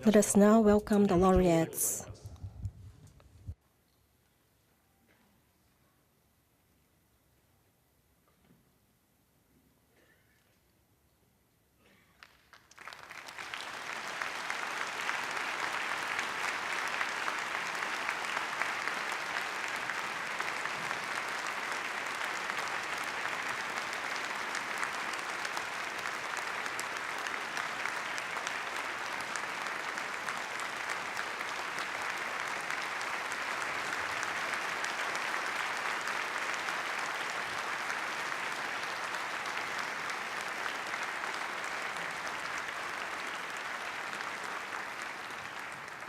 Let us now welcome the laureates.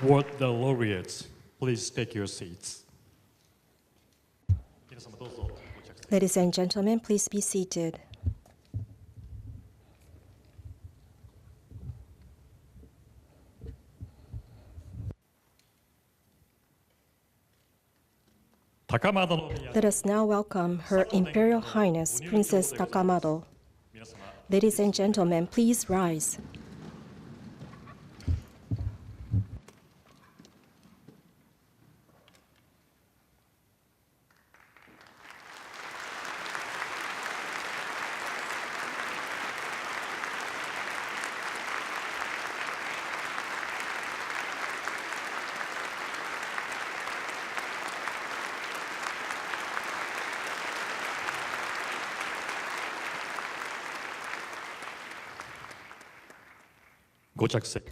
Would the laureates please take your seats? Ladies and gentlemen, please be seated. Let us now welcome Her Imperial Highness Princess Takamado. Ladies and gentlemen, please rise.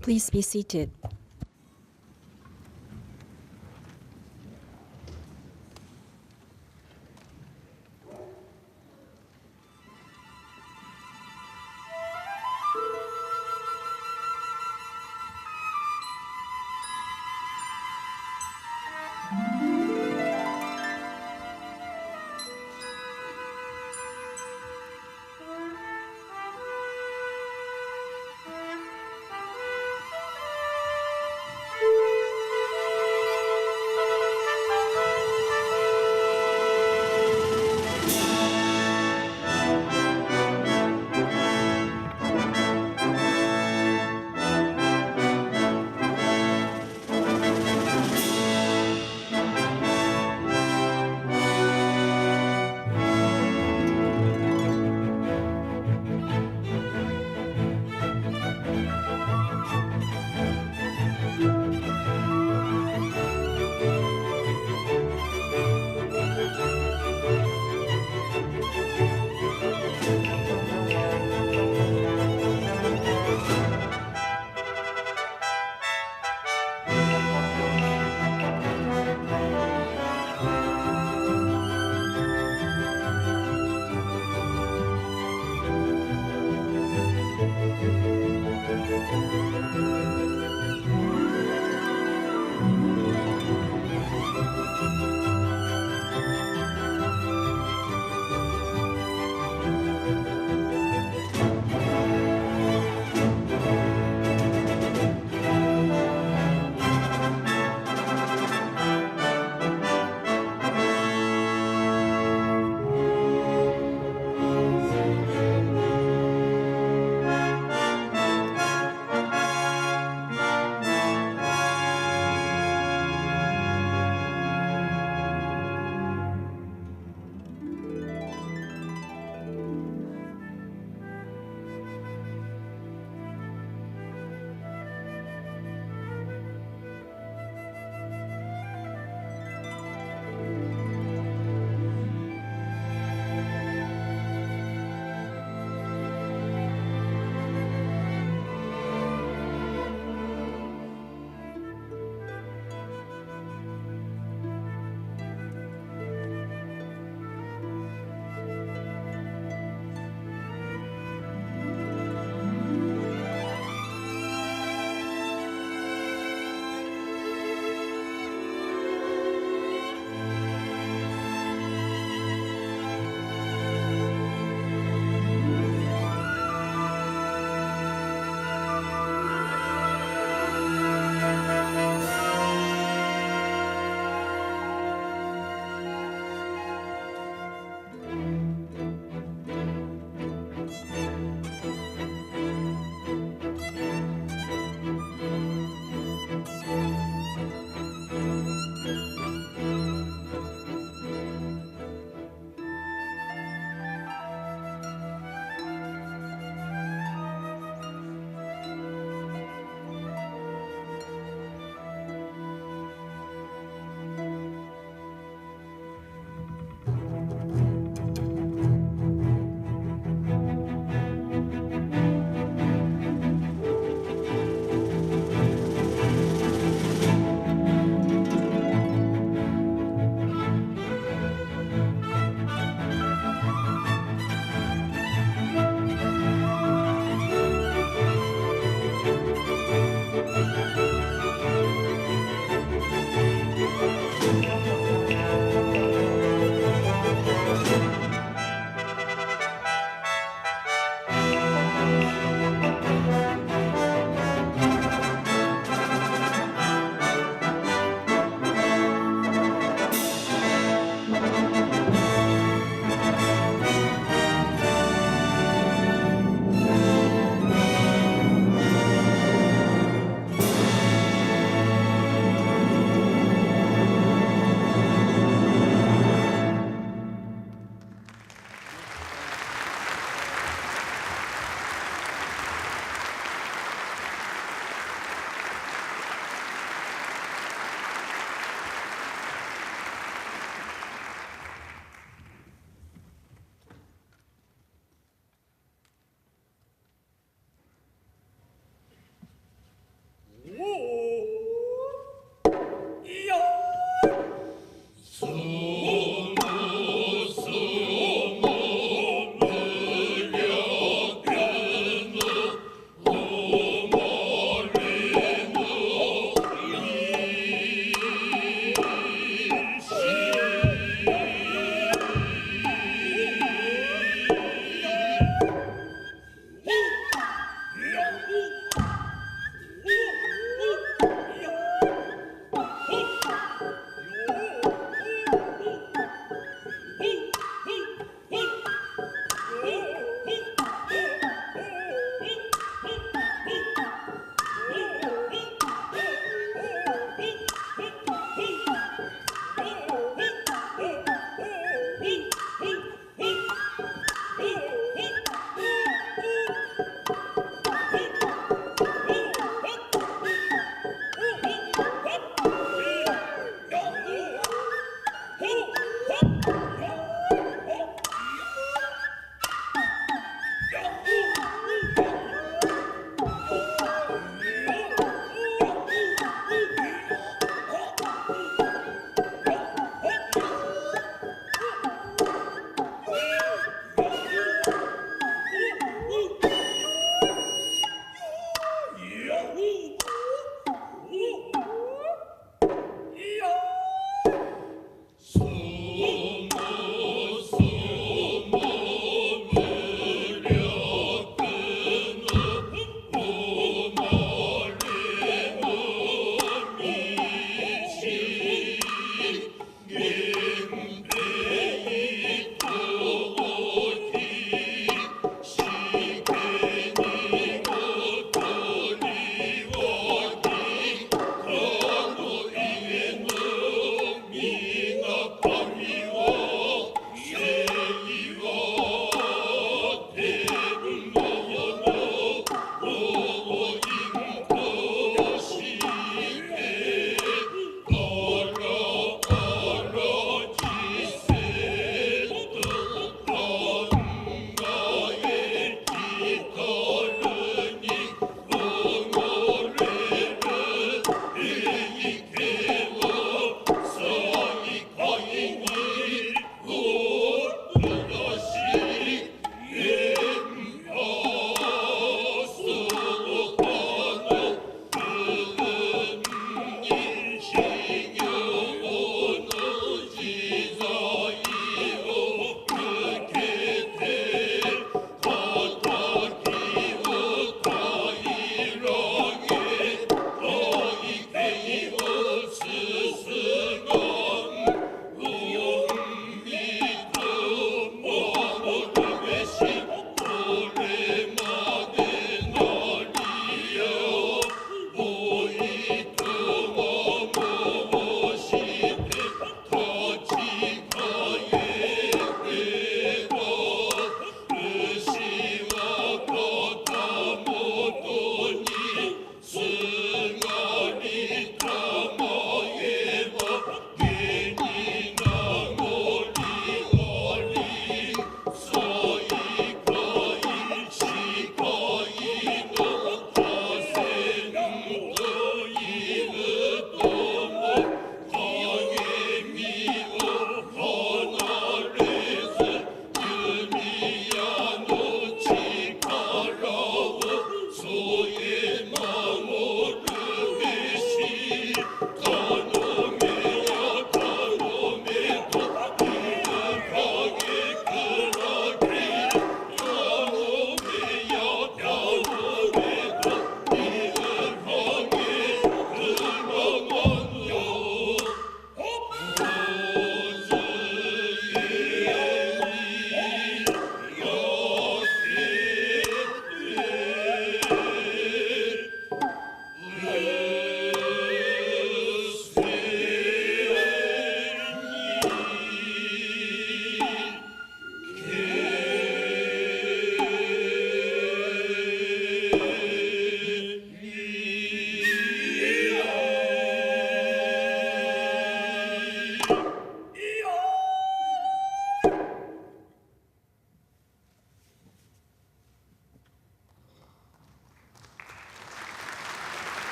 Please be seated.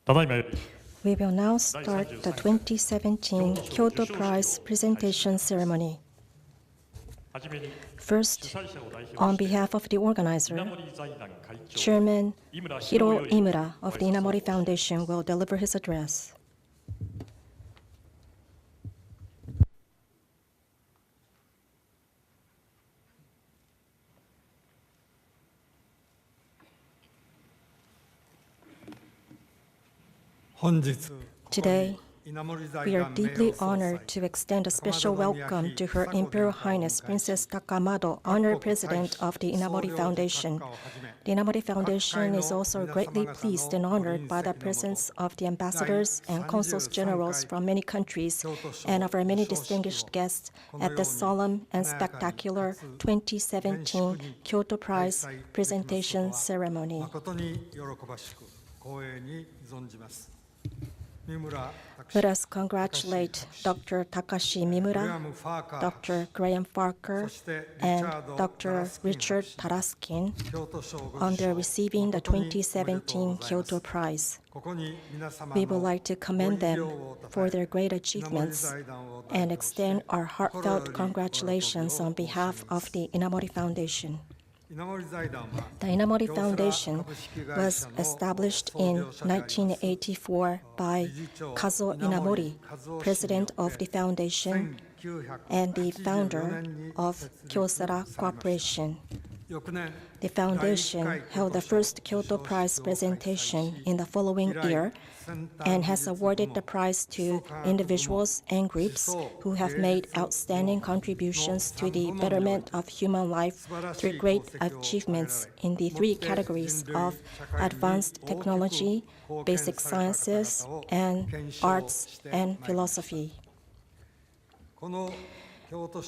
We will now start the 2017 Kyoto Prize presentation ceremony. First, on behalf of the organizer, Chairman Hiro Imura of the Inamori Foundation will deliver his address. Today, we are deeply honored to extend a special welcome to Her Imperial Highness Princess Takamado, Honored President of the Inamori Foundation. The Inamori Foundation is also greatly pleased and honored by the presence of the ambassadors and consuls generals from many countries and of our many distinguished guests at the solemn and spectacular 2017 Kyoto Prize presentation ceremony. Let us congratulate Dr. Takashi Mimura, Dr. Graham Farquhar, and Dr. Richard Taruskin on their receiving the 2017 Kyoto Prize. We would like to commend them for their great achievements and extend our heartfelt congratulations on behalf of the Inamori Foundation. The Inamori Foundation was established in 1984 by Kazuo Inamori, president of the foundation and the founder of Kyocera Corporation. The foundation held the first Kyoto Prize presentation in the following year and has awarded the prize to individuals and groups who have made outstanding contributions to the betterment of human life through great achievements in the three categories of advanced technology, basic sciences, and arts and philosophy.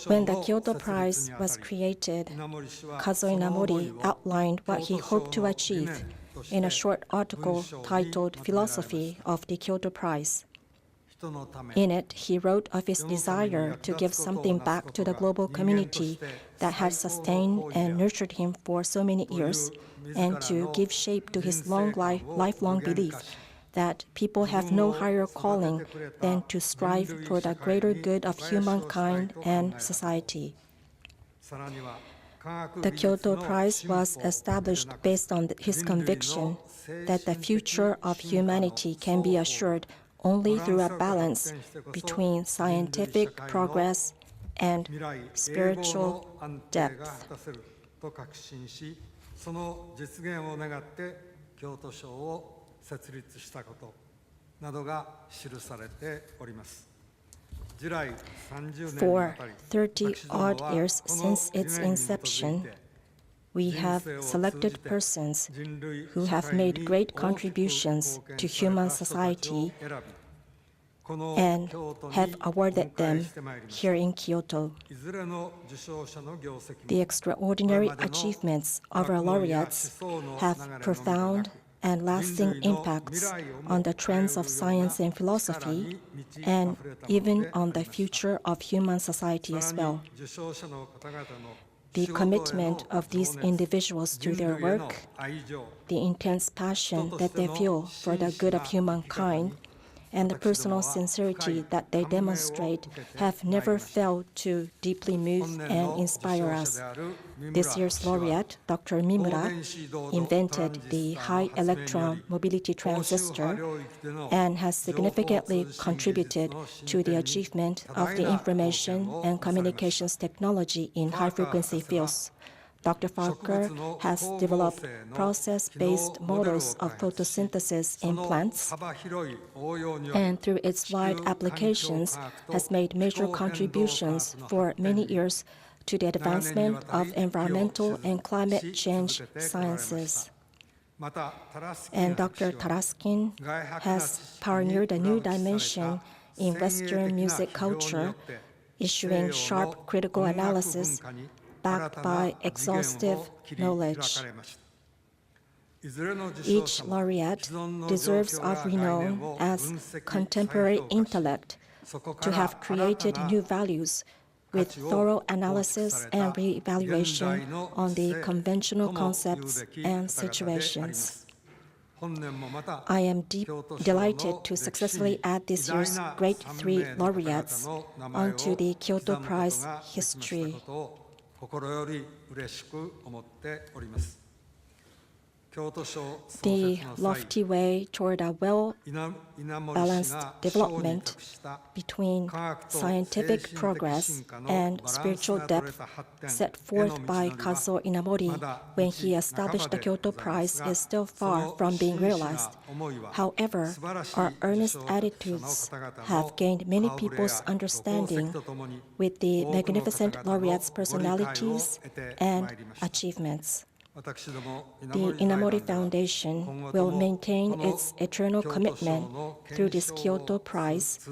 When the Kyoto Prize was created, Kazuo Inamori outlined what he hoped to achieve in a short article titled Philosophy of the Kyoto Prize. In it, he wrote of his desire to give something back to the global community that had sustained and nurtured him for so many years, and to give shape to his lifelong belief that people have no higher calling than to strive for the greater good of humankind and society. The Kyoto Prize was established based on his conviction that the future of humanity can be assured only through a balance between scientific progress and spiritual depth. For 30-odd years since its inception, we have selected persons who have made great contributions to human society and have awarded them here in Kyoto. The extraordinary achievements of our laureates have profound and lasting impacts on the trends of science and philosophy, and even on the future of human society as well. The commitment of these individuals to their work, the intense passion that they feel for the good of humankind, and the personal sincerity that they demonstrate have never failed to deeply move and inspire us. This year's laureate, Dr. Mimura, invented the high-electron mobility transistor and has significantly contributed to the achievement of the information and communications technology in high-frequency fields. Dr. Farquhar has developed process-based models of photosynthesis in plants, and through its wide applications has made major contributions for many years to the advancement of environmental and climate change sciences. And Dr. Taruskin has pioneered a new dimension in Western music culture, issuing sharp critical analysis backed by exhaustive knowledge. Each laureate deserves of renown as contemporary intellect to have created new values with thorough analysis and re-evaluation on the conventional concepts and situations. I am delighted to successfully add this year's Great Three Laureates onto the Kyoto Prize history. The lofty way toward a well-balanced development between scientific progress and spiritual depth set forth by Kazuo Inamori when he established the Kyoto Prize is still far from being realized. However, our earnest attitudes have gained many people's understanding with the magnificent laureates' personalities and achievements. The Inamori Foundation will maintain its eternal commitment through this Kyoto Prize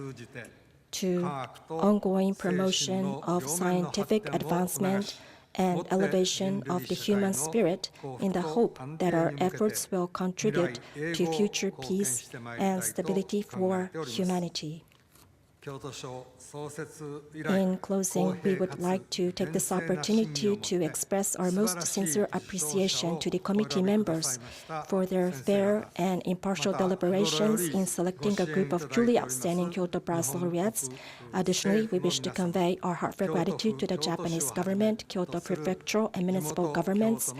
to ongoing promotion of scientific advancement and elevation of the human spirit in the hope that our efforts will contribute to future peace and stability for humanity. In closing, we would like to take this opportunity to express our most sincere appreciation to the committee members for their fair and impartial deliberations in selecting a group of truly outstanding Kyoto Prize laureates. Additionally, we wish to convey our heartfelt gratitude to the Japanese government, Kyoto prefectural and municipal governments,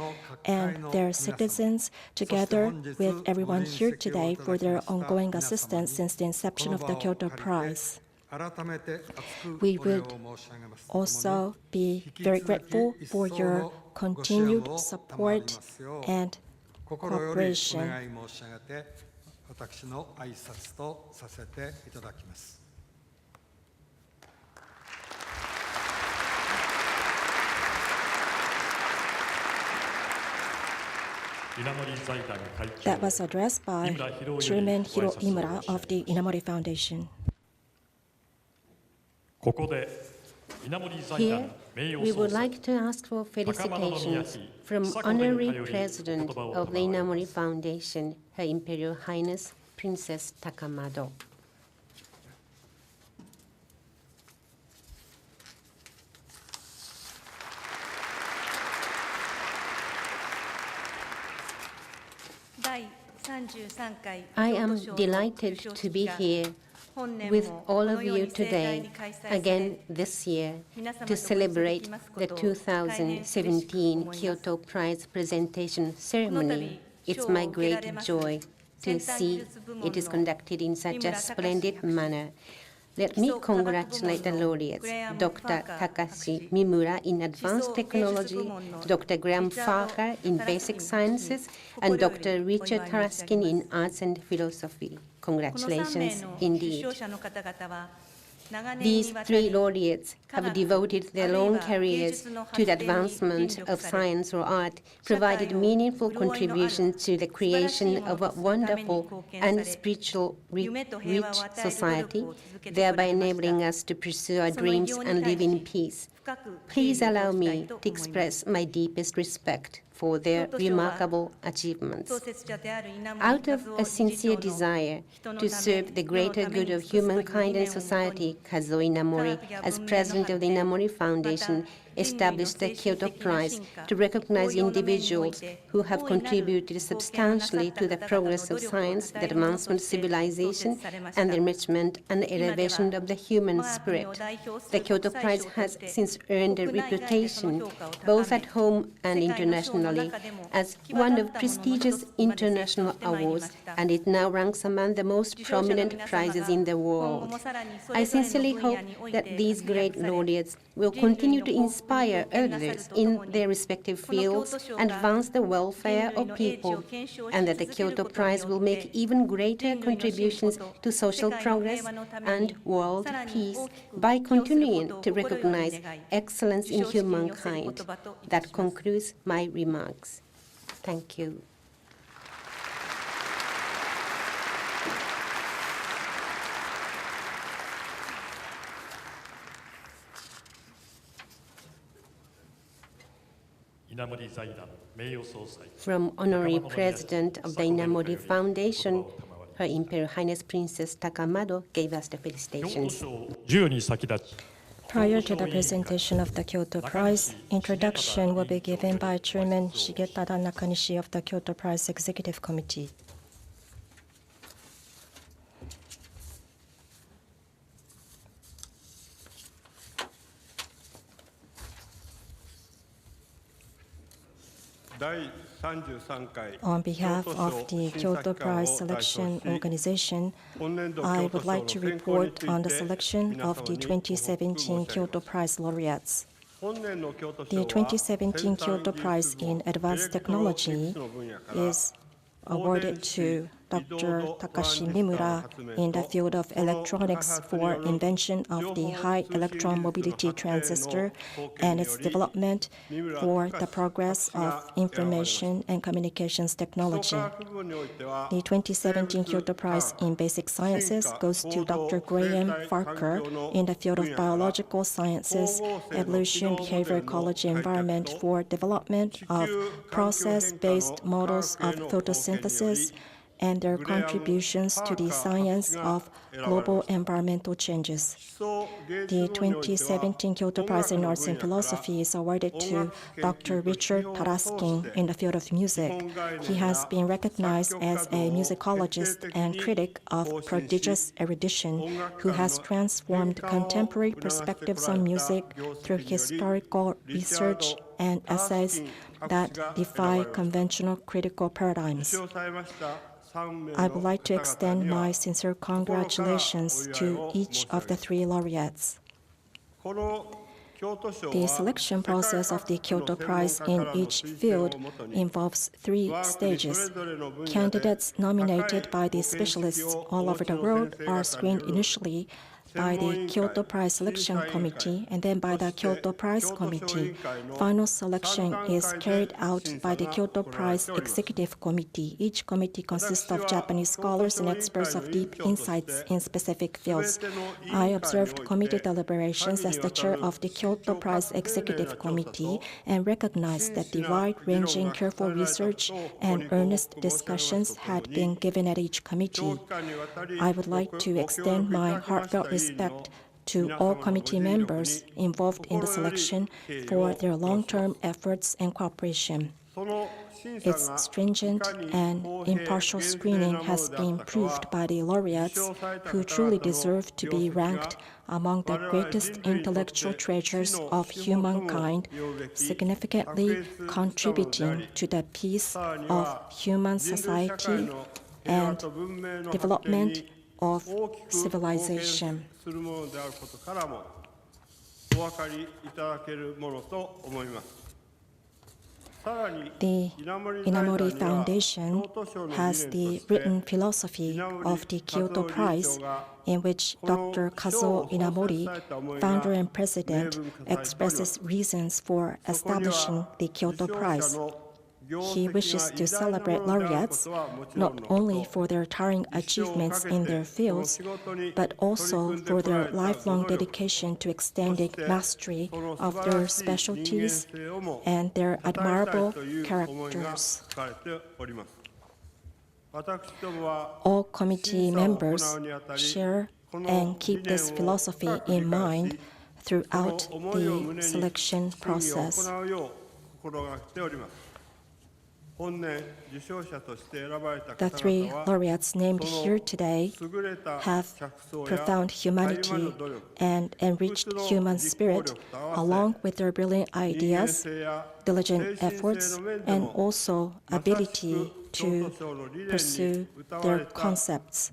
and their citizens, together with everyone here today for their ongoing assistance since the inception of the Kyoto Prize. We would also be very grateful for your continued support and cooperation. That was addressed by Chairman Hiro Imura of the Inamori Foundation. Here, we would like to ask for felicitations from Honorary President of the Inamori Foundation, Her Imperial Highness Princess Takamado. I am delighted to be here with all of you today, again this year, to celebrate the 2017 Kyoto Prize presentation ceremony. It's my great joy to see it is conducted in such a splendid manner. Let me congratulate the laureates, Dr. Takashi Mimura in Advanced Technology, Dr. Graham Farquhar in Basic Sciences, and Dr. Richard Taruskin in Arts and Philosophy. Congratulations indeed. These three laureates have devoted their long careers to the advancement of science or art, provided meaningful contributions to the creation of a wonderful and spiritual rich society, thereby enabling us to pursue our dreams and live in peace. Please allow me to express my deepest respect for their remarkable achievements. Out of a sincere desire to serve the greater good of humankind and society, Kazuo Inamori, as president of the Inamori Foundation, established the Kyoto Prize to recognize individuals who have contributed substantially to the progress of science, the advancement of civilization, and the enrichment and elevation of the human spirit. The Kyoto Prize has since earned a reputation, both at home and internationally, as one of prestigious international awards, and it now ranks among the most prominent prizes in the world. I sincerely hope that these great laureates will continue to inspire others in their respective fields and advance the welfare of people, and that the Kyoto Prize will make even greater contributions to social progress and world peace by continuing to recognize excellence in humankind. That concludes my remarks. Thank you. From Honorary President of the Inamori Foundation, Her Imperial Highness Princess Takamado gave us the felicitations. Prior to the presentation of the Kyoto Prize, introduction will be given by Chairman Shigetada Nakanishi of the Kyoto Prize Executive Committee. On behalf of the Kyoto Prize Selection Organization, I would like to report on the selection of the 2017 Kyoto Prize laureates. The 2017 Kyoto Prize in Advanced Technology is awarded to Dr. Takashi Mimura in the field of electronics for invention of the high electron mobility transistor and its development for the progress of information and communications technology. The 2017 Kyoto Prize in Basic Sciences goes to Dr. Graham Farquhar in the field of biological sciences, evolution, behavior, ecology, environment for development of process-based models of photosynthesis and their contributions to the science of global environmental changes. The 2017 Kyoto Prize in Arts and Philosophy is awarded to Dr. Richard Taruskin in the field of music. He has been recognized as a musicologist and critic of prodigious erudition who has transformed contemporary perspectives on music through historical research and essays that defy conventional critical paradigms. I would like to extend my sincere congratulations to each of the three laureates. The selection process of the Kyoto Prize in each field involves 3 stages. Candidates nominated by the specialists all over the world are screened initially by the Kyoto Prize Selection Committee and then by the Kyoto Prize Committee. Final selection is carried out by the Kyoto Prize Executive Committee. Each committee consists of Japanese scholars and experts of deep insights in specific fields. I observed committee deliberations as the chair of the Kyoto Prize Executive Committee and recognized that the wide-ranging, careful research and earnest discussions had been given at each committee. I would like to extend my heartfelt respect to all committee members involved in the selection for their long-term efforts and cooperation. Its stringent and impartial screening has been proved by the laureates who truly deserve to be ranked among the greatest intellectual treasures of humankind, significantly contributing to the peace of human society and development of civilization. The Inamori Foundation has the written philosophy of the Kyoto Prize, in which Dr. Kazuo Inamori, founder and president, expresses reasons for establishing the Kyoto Prize. He wishes to celebrate laureates not only for their towering achievements in their fields, but also for their lifelong dedication to extending mastery of their specialties and their admirable characters. All committee members share and keep this philosophy in mind throughout the selection process. The 3 laureates named here today have profound humanity and enriched human spirit, along with their brilliant ideas, diligent efforts, and also ability to pursue their concepts.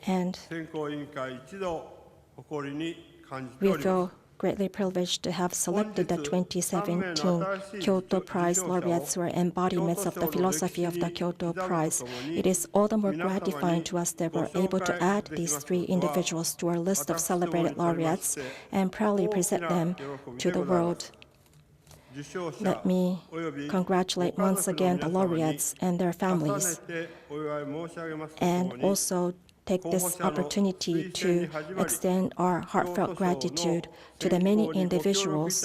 And we feel greatly privileged to have selected the 2017 Kyoto Prize laureates who are embodiments of the philosophy of the Kyoto Prize. It is all the more gratifying to us that we're able to add these 3 individuals to our list of celebrated laureates and proudly present them to the world. Let me congratulate once again the laureates and their families, and also take this opportunity to extend our heartfelt gratitude to the many individuals,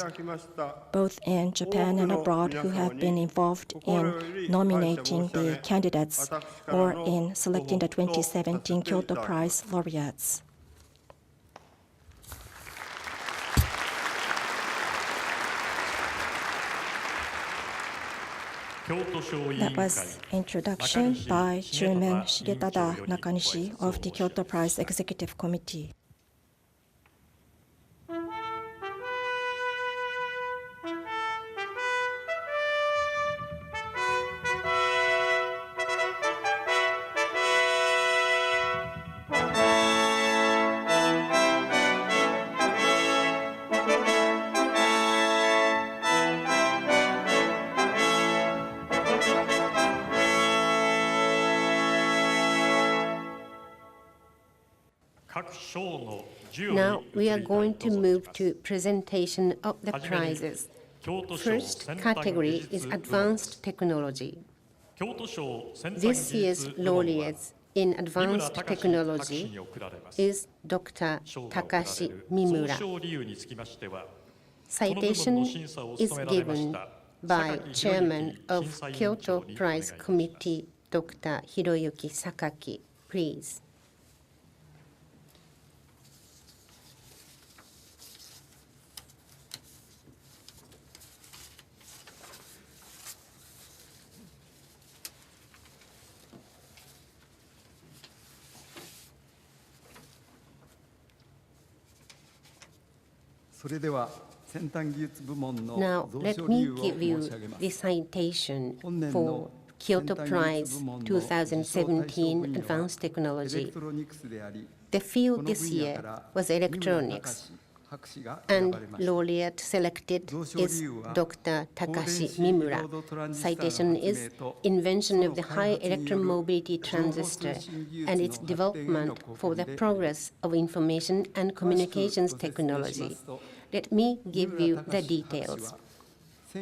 both in Japan and abroad, who have been involved in nominating the candidates or in selecting the 2017 Kyoto Prize laureates. That was introduction by Chairman Shigetada Nakanishi of the Kyoto Prize Executive Committee. Now we are going to move to presentation of the prizes. First category is Advanced Technology. This year's laureates in Advanced Technology is Dr. Takashi Mimura. Citation is given by Chairman of Kyoto Prize Committee, Dr. Hiroyuki Sakaki. Please. Now, let me give you the citation for Kyoto Prize 2017 Advanced Technology. The field this year was electronics, and laureate selected is Dr. Takashi Mimura. Citation is invention of the high electromobility transistor and its development for the progress of information and communications technology. Let me give you the details.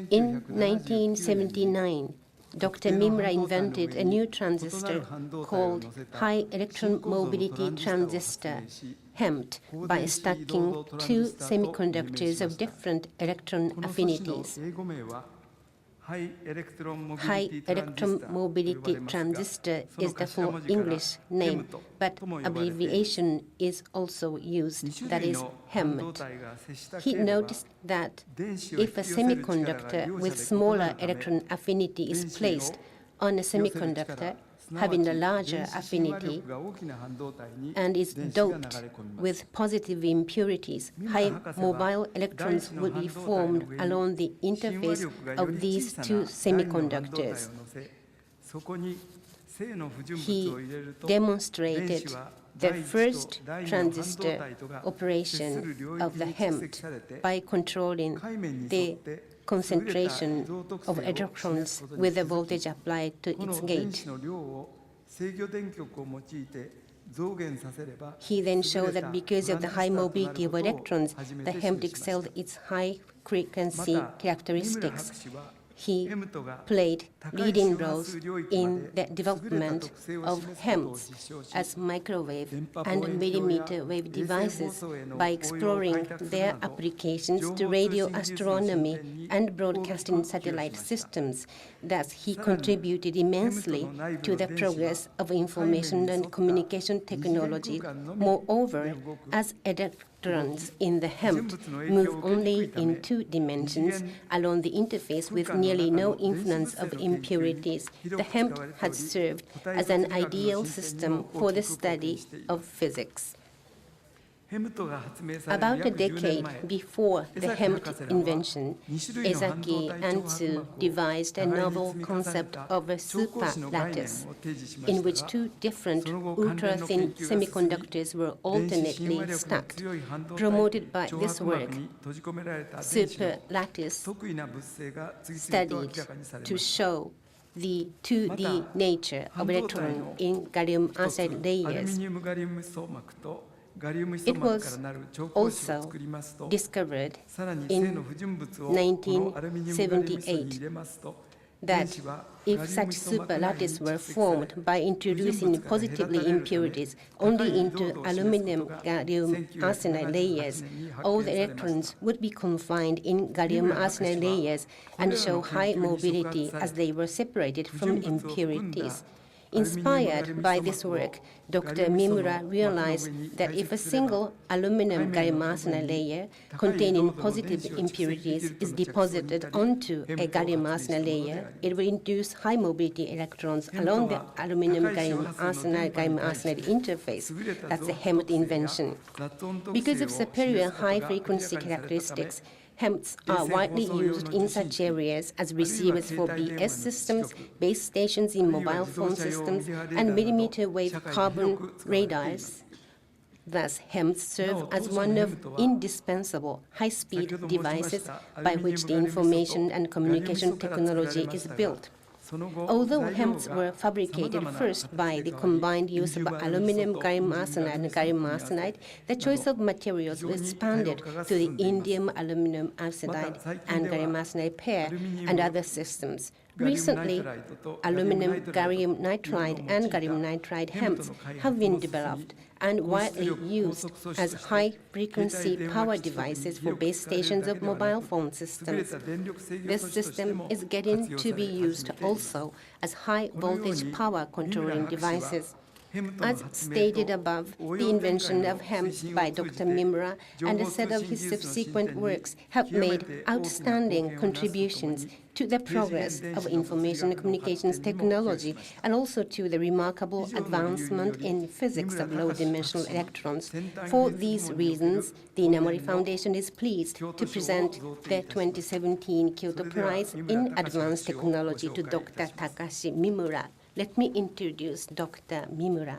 In 1979, Dr. Mimura invented a new transistor called high electromobility transistor, HEMT, by stacking two semiconductors of different electron affinities. High electromobility transistor is the full English name, but abbreviation is also used, that is HEMT. He noticed that if a semiconductor with smaller electron affinity is placed on a semiconductor having a larger affinity and is doped with positive impurities, high mobile electrons will be formed along the interface of these two semiconductors. He demonstrated the first transistor operation of the HEMT by controlling the concentration of electrons with the voltage applied to its gate. He then showed that because of the high mobility of electrons, the HEMT excelled its high frequency characteristics. He played leading roles in the development of HEMTs as microwave and millimeter wave devices by exploring their applications to radio astronomy and broadcasting satellite systems. Thus, he contributed immensely to the progress of information and communication technology. Moreover, as electrons in the HEMT move only in two dimensions along the interface with nearly no influence of impurities, the HEMT had served as an ideal system for the study of physics. About a decade before the HEMT invention, Ezaki and Tsu devised a novel concept of a superlattice, in which two different ultra-thin semiconductors were alternately stacked. Promoted by this work, superlattice studied to show the 2D nature of electron in gallium arsenide layers. It was also discovered in 1978 that if such superlattice were formed by introducing positively impurities only into aluminum gallium arsenide layers, all the electrons would be confined in gallium arsenide layers and show high mobility as they were separated from impurities. Inspired by this work, Dr. Mimura realized that if a single aluminum gallium arsenide layer containing positive impurities is deposited onto a gallium arsenide layer, it will induce high mobility electrons along the aluminum gallium arsenide interface. That's the HEMT invention. Because of superior high frequency characteristics, HEMTs are widely used in such areas as receivers for BS systems, base stations in mobile phone systems, and millimeter wave carbon radars. Thus, HEMTs serve as one of indispensable high-speed devices by which the information and communication technology is built. Although hemps were fabricated first by the combined use of aluminum gallium arsenide and gallium arsenide, the choice of materials was expanded to the indium aluminum arsenide and gallium arsenide pair and other systems. Recently, aluminum gallium nitride and gallium nitride hemps have been developed and widely used as high-frequency power devices for base stations of mobile phone systems. This system is getting to be used also as high-voltage power controlling devices. As stated above, the invention of hemps by Dr. Mimura and a set of his subsequent works have made outstanding contributions to the progress of information and communications technology and also to the remarkable advancement in physics of low-dimensional electrons. For these reasons, the Inamori Foundation is pleased to present the 2017 Kyoto Prize in Advanced Technology to Dr. Takashi Mimura. Let me introduce Dr. Mimura.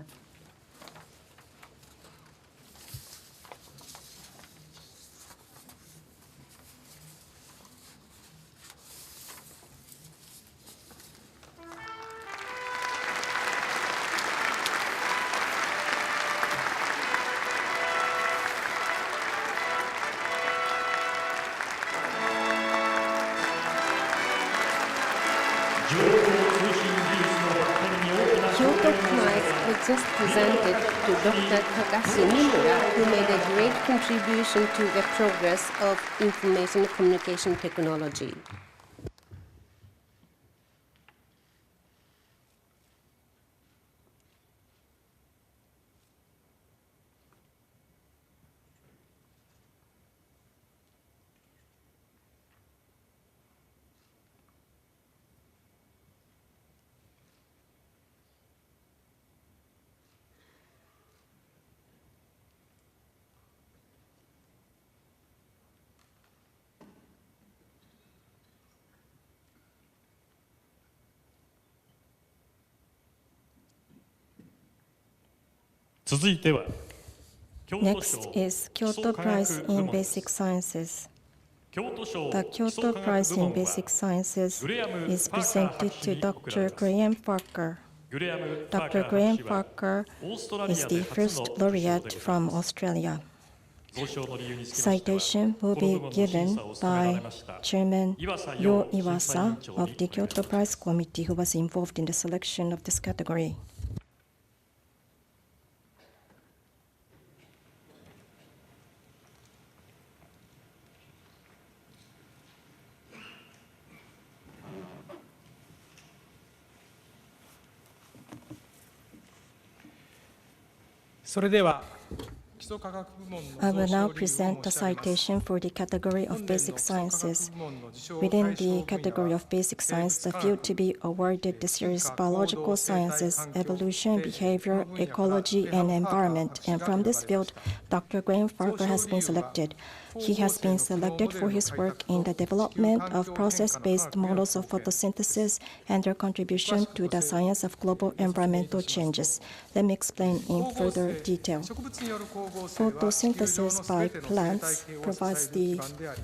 Kyoto Prize was just presented to Dr. Takashi Mimura, who made a great contribution to the progress of information and communication technology. Next is Kyoto Prize in Basic Sciences. The Kyoto Prize in Basic Sciences is presented to Dr. Graham Farquhar. Dr. Graham Farquhar is the first laureate from Australia. Citation will be given by Chairman Yo Iwasa of the Kyoto Prize Committee, who was involved in the selection of this category. I will now present the citation for the category of basic sciences. Within the category of basic science, the field to be awarded this year is biological sciences, evolution, behavior, ecology, and environment. And from this field, Dr. Graham Farquhar has been selected. He has been selected for his work in the development of process-based models of photosynthesis and their contribution to the science of global environmental changes. Let me explain in further detail. Photosynthesis by plants provides the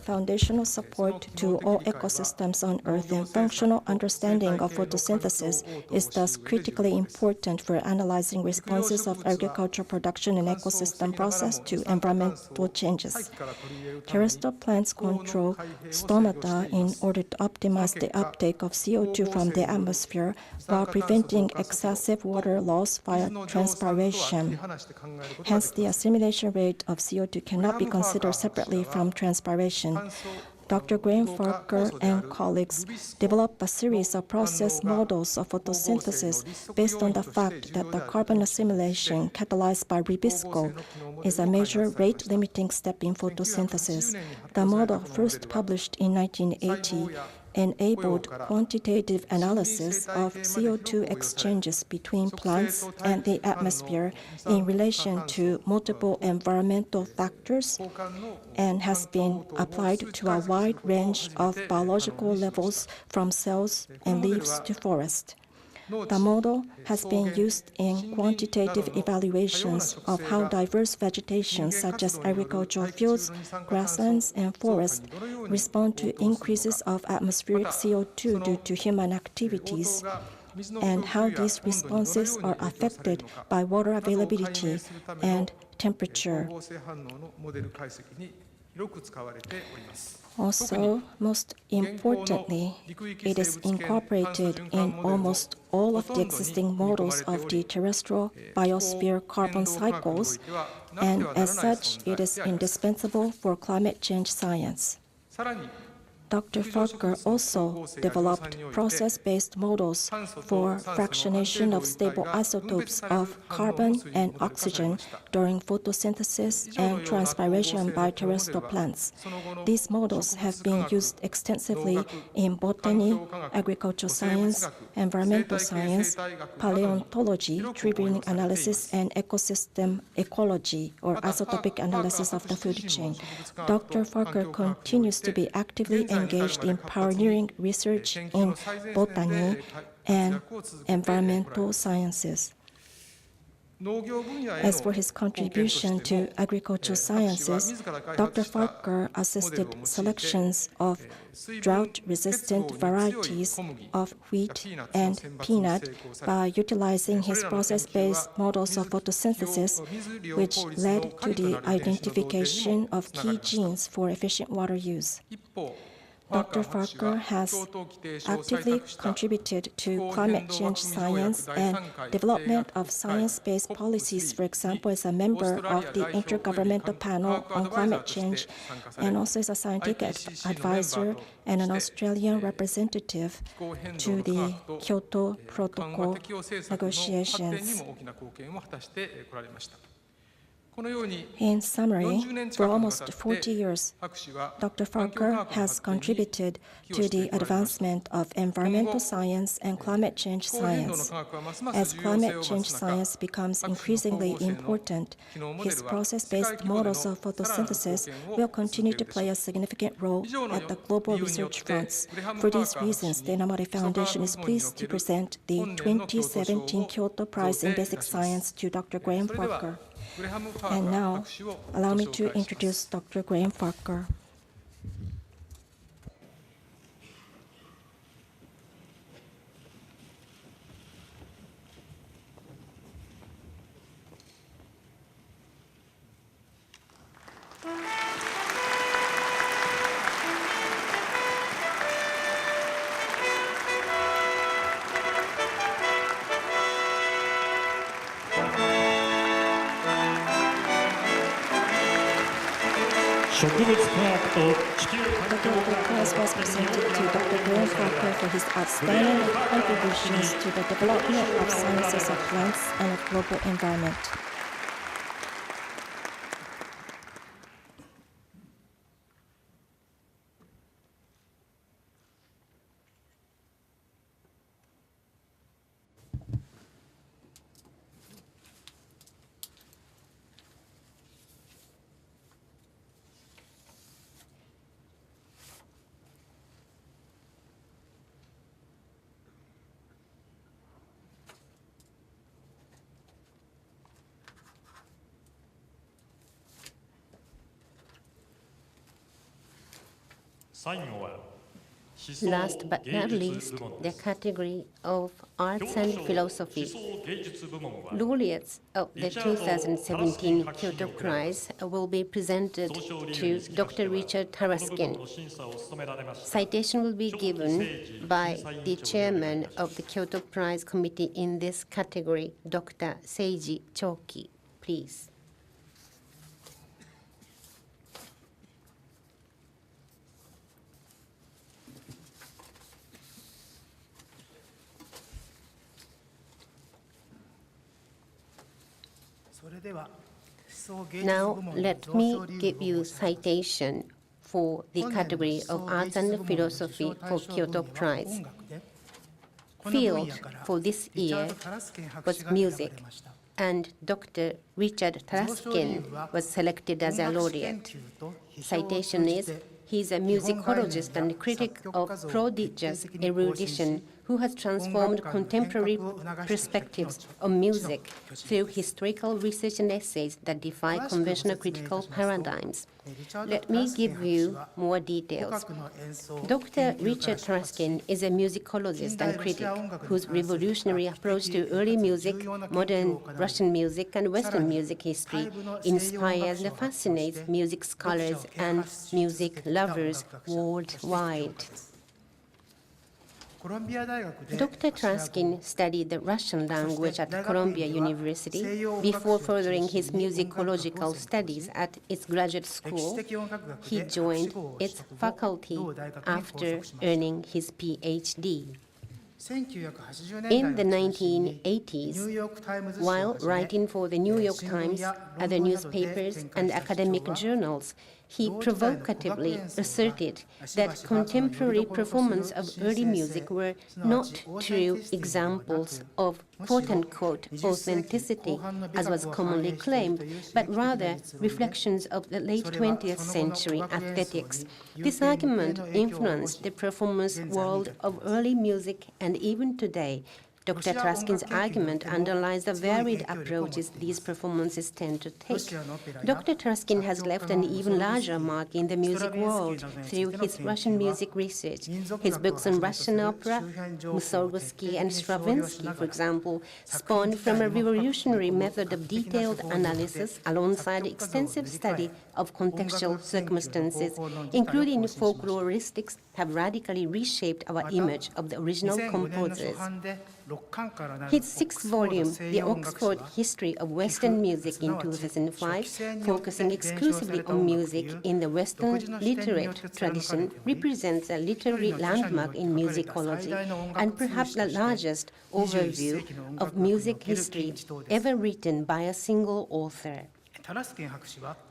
foundational support to all ecosystems on Earth, and functional understanding of photosynthesis is thus critically important for analyzing responses of agricultural production and ecosystem process to environmental changes. Terrestrial plants control stomata in order to optimize the uptake of CO2 from the atmosphere while preventing excessive water loss via transpiration. Hence, the assimilation rate of CO2 cannot be considered separately from transpiration. Dr. Graham Farquhar and colleagues developed a series of process models of photosynthesis based on the fact that the carbon assimilation catalyzed by ribisco is a major rate-limiting step in photosynthesis. The model, first published in 1980, enabled quantitative analysis of CO2 exchanges between plants and the atmosphere in relation to multiple environmental factors and has been applied to a wide range of biological levels from cells and leaves to forest. The model has been used in quantitative evaluations of how diverse vegetation, such as agricultural fields, grasslands, and forests, respond to increases of atmospheric CO2 due to human activities, and how these responses are affected by water availability and temperature. Also, most importantly, it is incorporated in almost all of the existing models of the terrestrial biosphere carbon cycles, and as such, it is indispensable for climate change science. Dr. Farquhar also developed process-based models for fractionation of stable isotopes of carbon and oxygen during photosynthesis and transpiration by terrestrial plants. These models have been used extensively in botany, agricultural science, environmental science, paleontology, tree analysis, and ecosystem ecology, or isotopic analysis of the food chain. Dr. Farquhar continues to be actively engaged in pioneering research in botany and environmental sciences. As for his contribution to agricultural sciences, Dr. Farquhar assisted selections of drought-resistant varieties of wheat and peanut by utilizing his process-based models of photosynthesis, which led to the identification of key genes for efficient water use. Dr. Farquhar has actively contributed to climate change science and development of science-based policies, for example, as a member of the Intergovernmental Panel on Climate Change, and also as a scientific advisor and an Australian representative to the Kyoto Protocol negotiations. In summary, for almost 40 years, Dr. Farquhar has contributed to the advancement of environmental science and climate change science. As climate change science becomes increasingly important, his process-based models of photosynthesis will continue to play a significant role at the global research fronts. For these reasons, the Inamori Foundation is pleased to present the 2017 Kyoto Prize in Basic Science to Dr. Graham Farquhar. And now, allow me to introduce Dr. Graham Farquhar. The prize was presented to Dr. Graham Farquhar for his outstanding contributions to the development of sciences of plants and of global environment. Last but not least, the category of arts and philosophy. Laureates of the 2017 Kyoto Prize will be presented to Dr. Richard Taruskin. Citation will be given by the chairman of the Kyoto Prize Committee in this category, Dr. Seiji Choki. Please. Now, let me give you citation for the category of Arts and Philosophy for Kyoto Prize. Field for this year was music, and Dr. Richard Taruskin was selected as a laureate. Citation is, He is a musicologist and critic of prodigious erudition who has transformed contemporary perspectives on music through historical research and essays that defy conventional critical paradigms. Let me give you more details. Dr. Richard Taruskin is a musicologist and critic whose revolutionary approach to early music, modern Russian music, and Western music history inspires and fascinates music scholars and music lovers worldwide. Dr. Taruskin studied the Russian language at Columbia University before furthering his musicological studies at its graduate school. He joined its faculty after earning his PhD. In the 1980s, while writing for the New York Times, other newspapers, and academic journals, he provocatively asserted that contemporary performances of early music were not true examples of quote-unquote authenticity, as was commonly claimed, but rather reflections of the late 20th century aesthetics. This argument influenced the performance world of early music, and even today, Dr. Taruskin's argument underlies the varied approaches these performances tend to take. Dr. Taruskin has left an even larger mark in the music world through his Russian music research. His books on Russian opera, Mussorgsky and Stravinsky, for example, spawned from a revolutionary method of detailed analysis alongside extensive study of contextual circumstances, including folkloristics, have radically reshaped our image of the original composers. His sixth volume, The Oxford History of Western Music in 2005, focusing exclusively on music in the Western literate tradition, represents a literary landmark in musicology and perhaps the largest overview of music history ever written by a single author.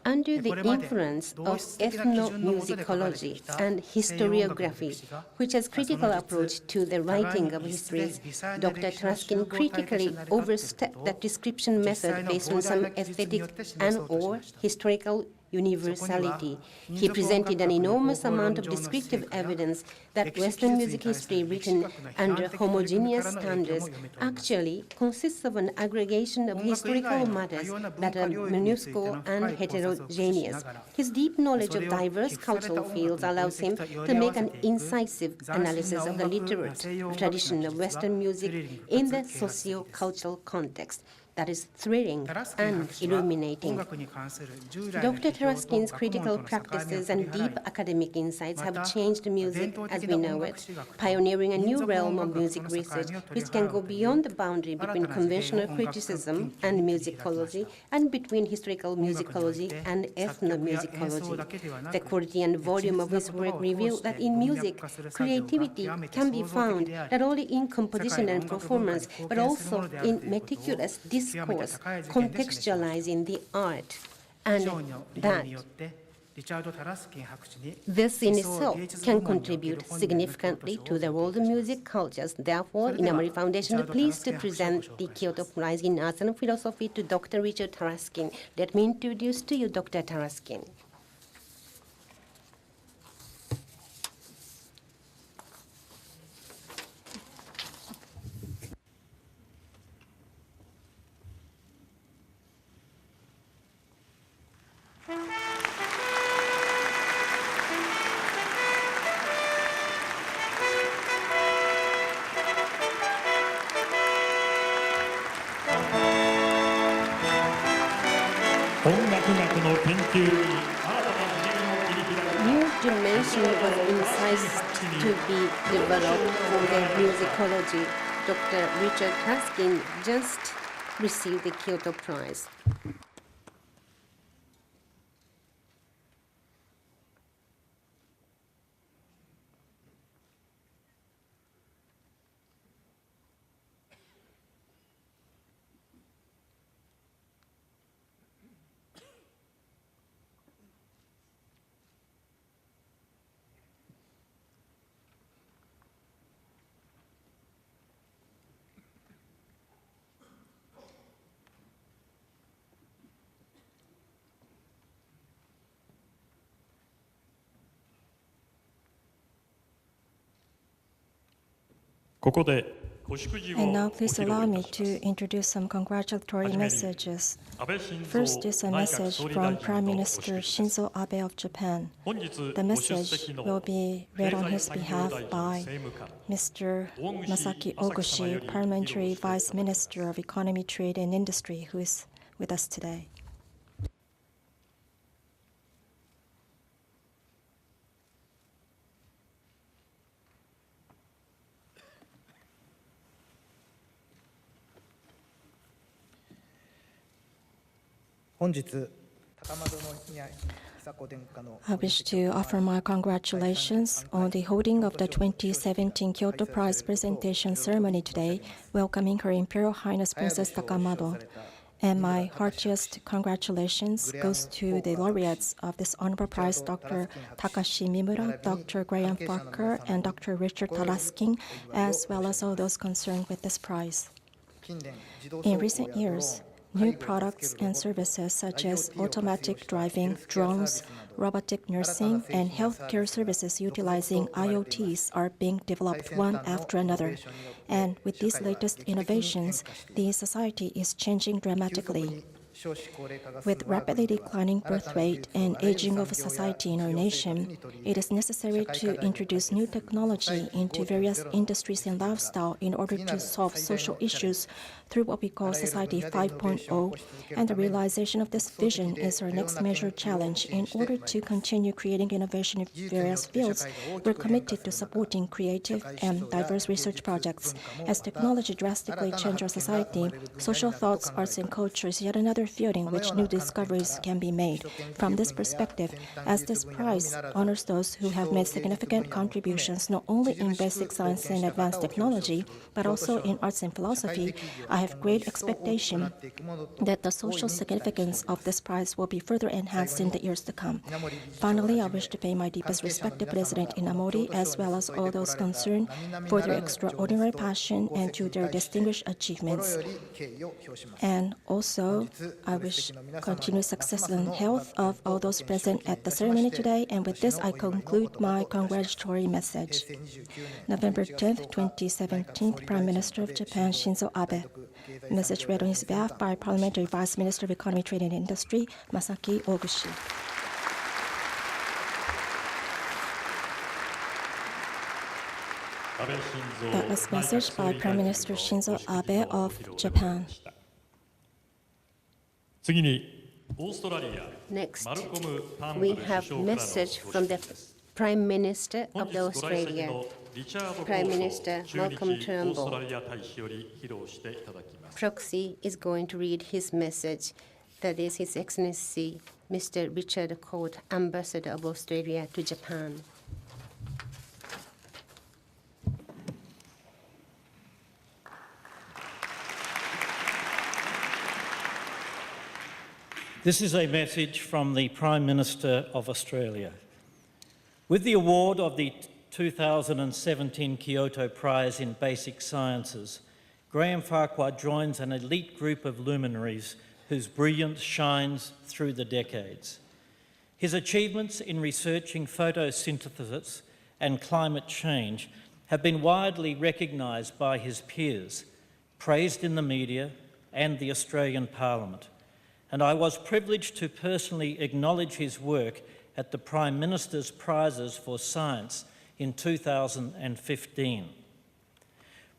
Under the influence of ethnomusicology and historiography, which has critical approach to the writing of histories, Dr. Taruskin critically overstepped the description method based on some aesthetic and/or historical universality. He presented an enormous amount of descriptive evidence that Western music history written under homogeneous standards actually consists of an aggregation of historical matters that are minuscule and heterogeneous. His deep knowledge of diverse cultural fields allows him to make an incisive analysis of the literate tradition of Western music in the socio-cultural context that is thrilling and illuminating. Dr. Taruskin's critical practices and deep academic insights have changed music as we know it, pioneering a new realm of music research which can go beyond the boundary between conventional criticism and musicology and between historical musicology and ethnomusicology. The quality and volume of his work reveal that in music, creativity can be found not only in composition and performance, but also in meticulous discourse, contextualizing the art, and that this in itself can contribute significantly to the world of music cultures. Therefore, Inamori Foundation is pleased to present the Kyoto Prize in Arts and Philosophy to Dr. Richard Taruskin. Let me introduce to you Dr. Taruskin. New dimension was incised to be developed for the musicology. Dr. Richard Taruskin just received the Kyoto Prize. And now please allow me to introduce some congratulatory messages. First is a message from Prime Minister Shinzo Abe of Japan. The message will be read on his behalf by Mr. Masaki Oguchi, Parliamentary Vice Minister of Economy, Trade and Industry, who is with us today. I wish to offer my congratulations on the holding of the 2017 Kyoto Prize presentation ceremony today, welcoming Her Imperial Highness Princess Takamado. And my heartiest congratulations goes to the laureates of this honorable prize, Dr. Takashi Mimura, Dr. Graham Farquhar, and Dr. Richard Taruskin, as well as all those concerned with this prize. In recent years, new products and services such as automatic driving, drones, robotic nursing, and healthcare services utilizing IoTs are being developed one after another. And with these latest innovations, the society is changing dramatically. With rapidly declining birth rate and aging of society in our nation, it is necessary to introduce new technology into various industries and lifestyle in order to solve social issues through what we call Society 5.0, and the realization of this vision is our next major challenge. In order to continue creating innovation in various fields, we're committed to supporting creative and diverse research projects. As technology drastically changes our society, social thoughts, arts, and culture is yet another field in which new discoveries can be made. From this perspective, as this prize honors those who have made significant contributions not only in basic science and advanced technology, but also in arts and philosophy, I have great expectation that the social significance of this prize will be further enhanced in the years to come. Finally, I wish to pay my deepest respect to President Inamori, as well as all those concerned, for their extraordinary passion and to their distinguished achievements. And also, I wish continued success and health of all those present at the ceremony today. And with this, I conclude my congratulatory message. November 10th, 2017, Prime Minister of Japan Shinzo Abe. Message read on his behalf by Parliamentary Vice Minister of Economy, Trade and Industry, Masaki Oguchi. That was message by Prime Minister Shinzo Abe of Japan. Next, we have message from the Prime Minister of Australia, Prime Minister Malcolm Turnbull. Proxy is going to read his message. That is His Excellency Mr. Richard Court, Ambassador of Australia to Japan. This is a message from the Prime Minister of Australia. With the award of the 2017 Kyoto Prize in Basic Sciences, Graham Farquhar joins an elite group of luminaries whose brilliance shines through the decades. His achievements in researching photosynthesis and climate change have been widely recognised by his peers, praised in the media and the Australian Parliament. And I was privileged to personally acknowledge his work at the Prime Minister's Prizes for Science in 2015.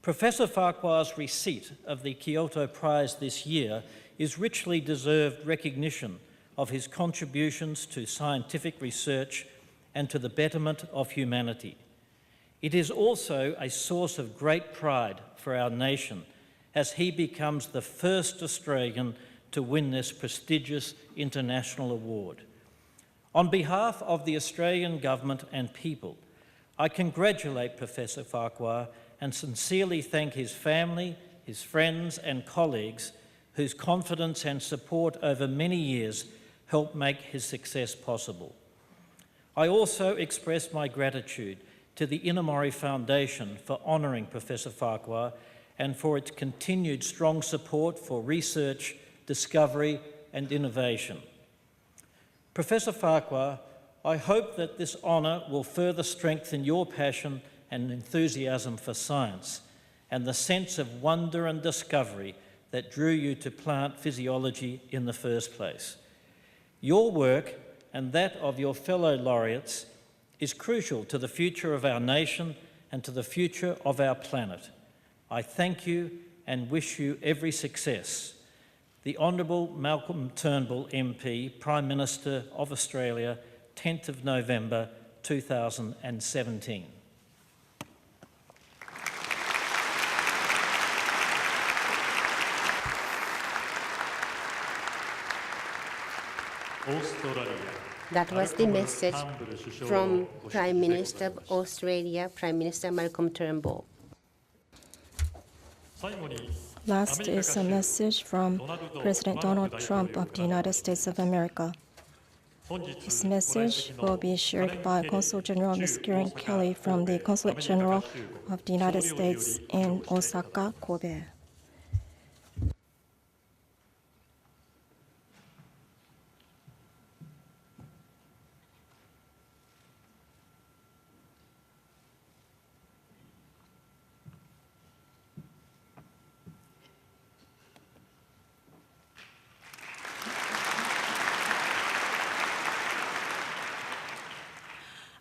Professor Farquhar's receipt of the Kyoto Prize this year is richly deserved recognition of his contributions to scientific research and to the betterment of humanity. It is also a source of great pride for our nation as he becomes the first Australian to win this prestigious international award. On behalf of the Australian Government and people, I congratulate Professor Farquhar and sincerely thank his family, his friends and colleagues whose confidence and support over many years helped make his success possible. I also express my gratitude to the Inamori Foundation for honouring Professor Farquhar and for its continued strong support for research, discovery and innovation. Professor Farquhar, I hope that this honour will further strengthen your passion and enthusiasm for science and the sense of wonder and discovery that drew you to plant physiology in the first place. Your work and that of your fellow laureates is crucial to the future of our nation and to the future of our planet. I thank you and wish you every success. The Honourable Malcolm Turnbull MP, Prime Minister of Australia, 10th of November 2017. That was the message from Prime Minister of Australia, Prime Minister Malcolm Turnbull. Last is a message from President Donald Trump of the United States of America. This message will be shared by Consul General Ms. Karen Kelly from the Consulate General of the United States in Osaka, Kobe.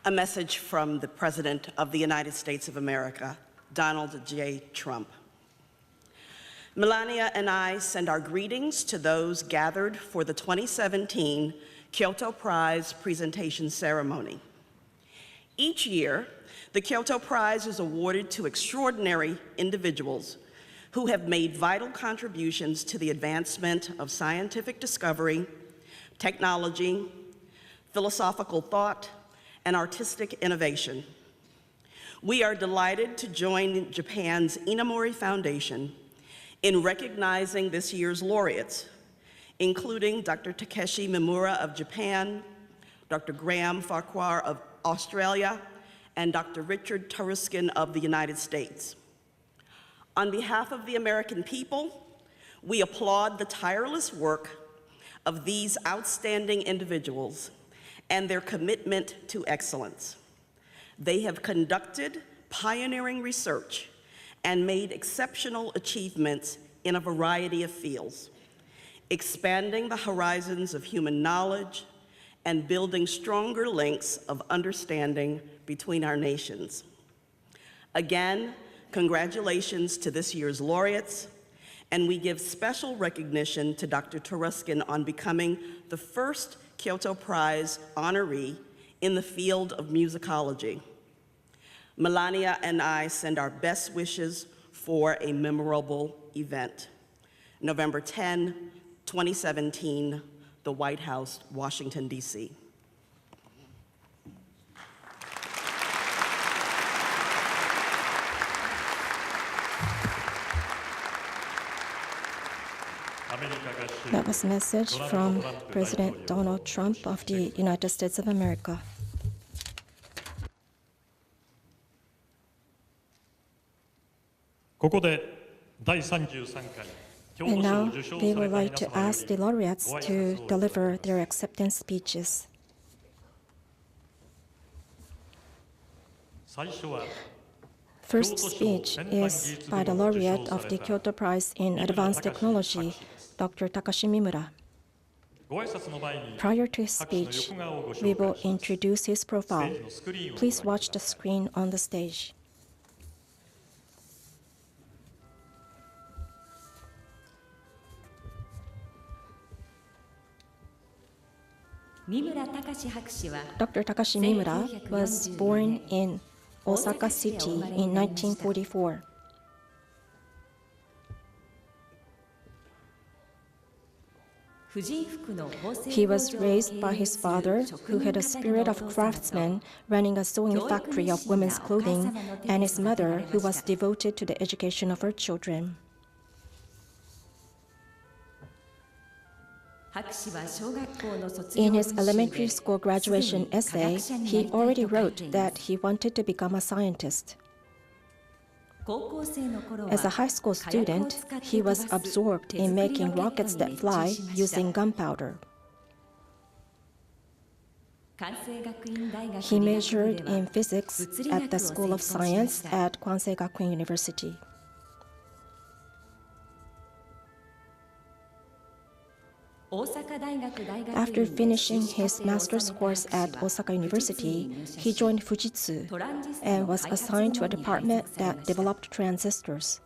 A message from the President of the United States of America, Donald J. Trump. Melania and I send our greetings to those gathered for the 2017 Kyoto Prize presentation ceremony. Each year, the Kyoto Prize is awarded to extraordinary individuals who have made vital contributions to the advancement of scientific discovery, technology, philosophical thought, and artistic innovation. We are delighted to join Japan's Inamori Foundation in recognizing this year's laureates, including Dr. Takashi Mimura of Japan, Dr. Graham Farquhar of Australia, and Dr. Richard Taruskin of the United States. On behalf of the American people, we applaud the tireless work of these outstanding individuals and their commitment to excellence. They have conducted pioneering research and made exceptional achievements in a variety of fields, expanding the horizons of human knowledge and building stronger links of understanding between our nations. Again, congratulations to this year's laureates, and we give special recognition to Dr. Taruskin on becoming the first Kyoto Prize honoree in the field of musicology. Melania and I send our best wishes for a memorable event. November 10, 2017, the White House, Washington, D.C. That was a message from President Donald Trump of the United States of America. And now we would like to ask the laureates to deliver their acceptance speeches. First speech is by the laureate of the Kyoto Prize in Advanced Technology, Dr. Takashi Mimura. Prior to his speech, we will introduce his profile. Please watch the screen on the stage. Dr. Takashi Mimura was born in Osaka City in 1944. He was raised by his father, who had a spirit of craftsman, running a sewing factory of women's clothing, and his mother, who was devoted to the education of her children. In his elementary school graduation essay, he already wrote that he wanted to become a scientist. As a high school student, he was absorbed in making rockets that fly using gunpowder. He majored in physics at the School of Science at Kwansei Gakuin University. After finishing his master's course at Osaka University, he joined Fujitsu and was assigned to a department that developed transistors.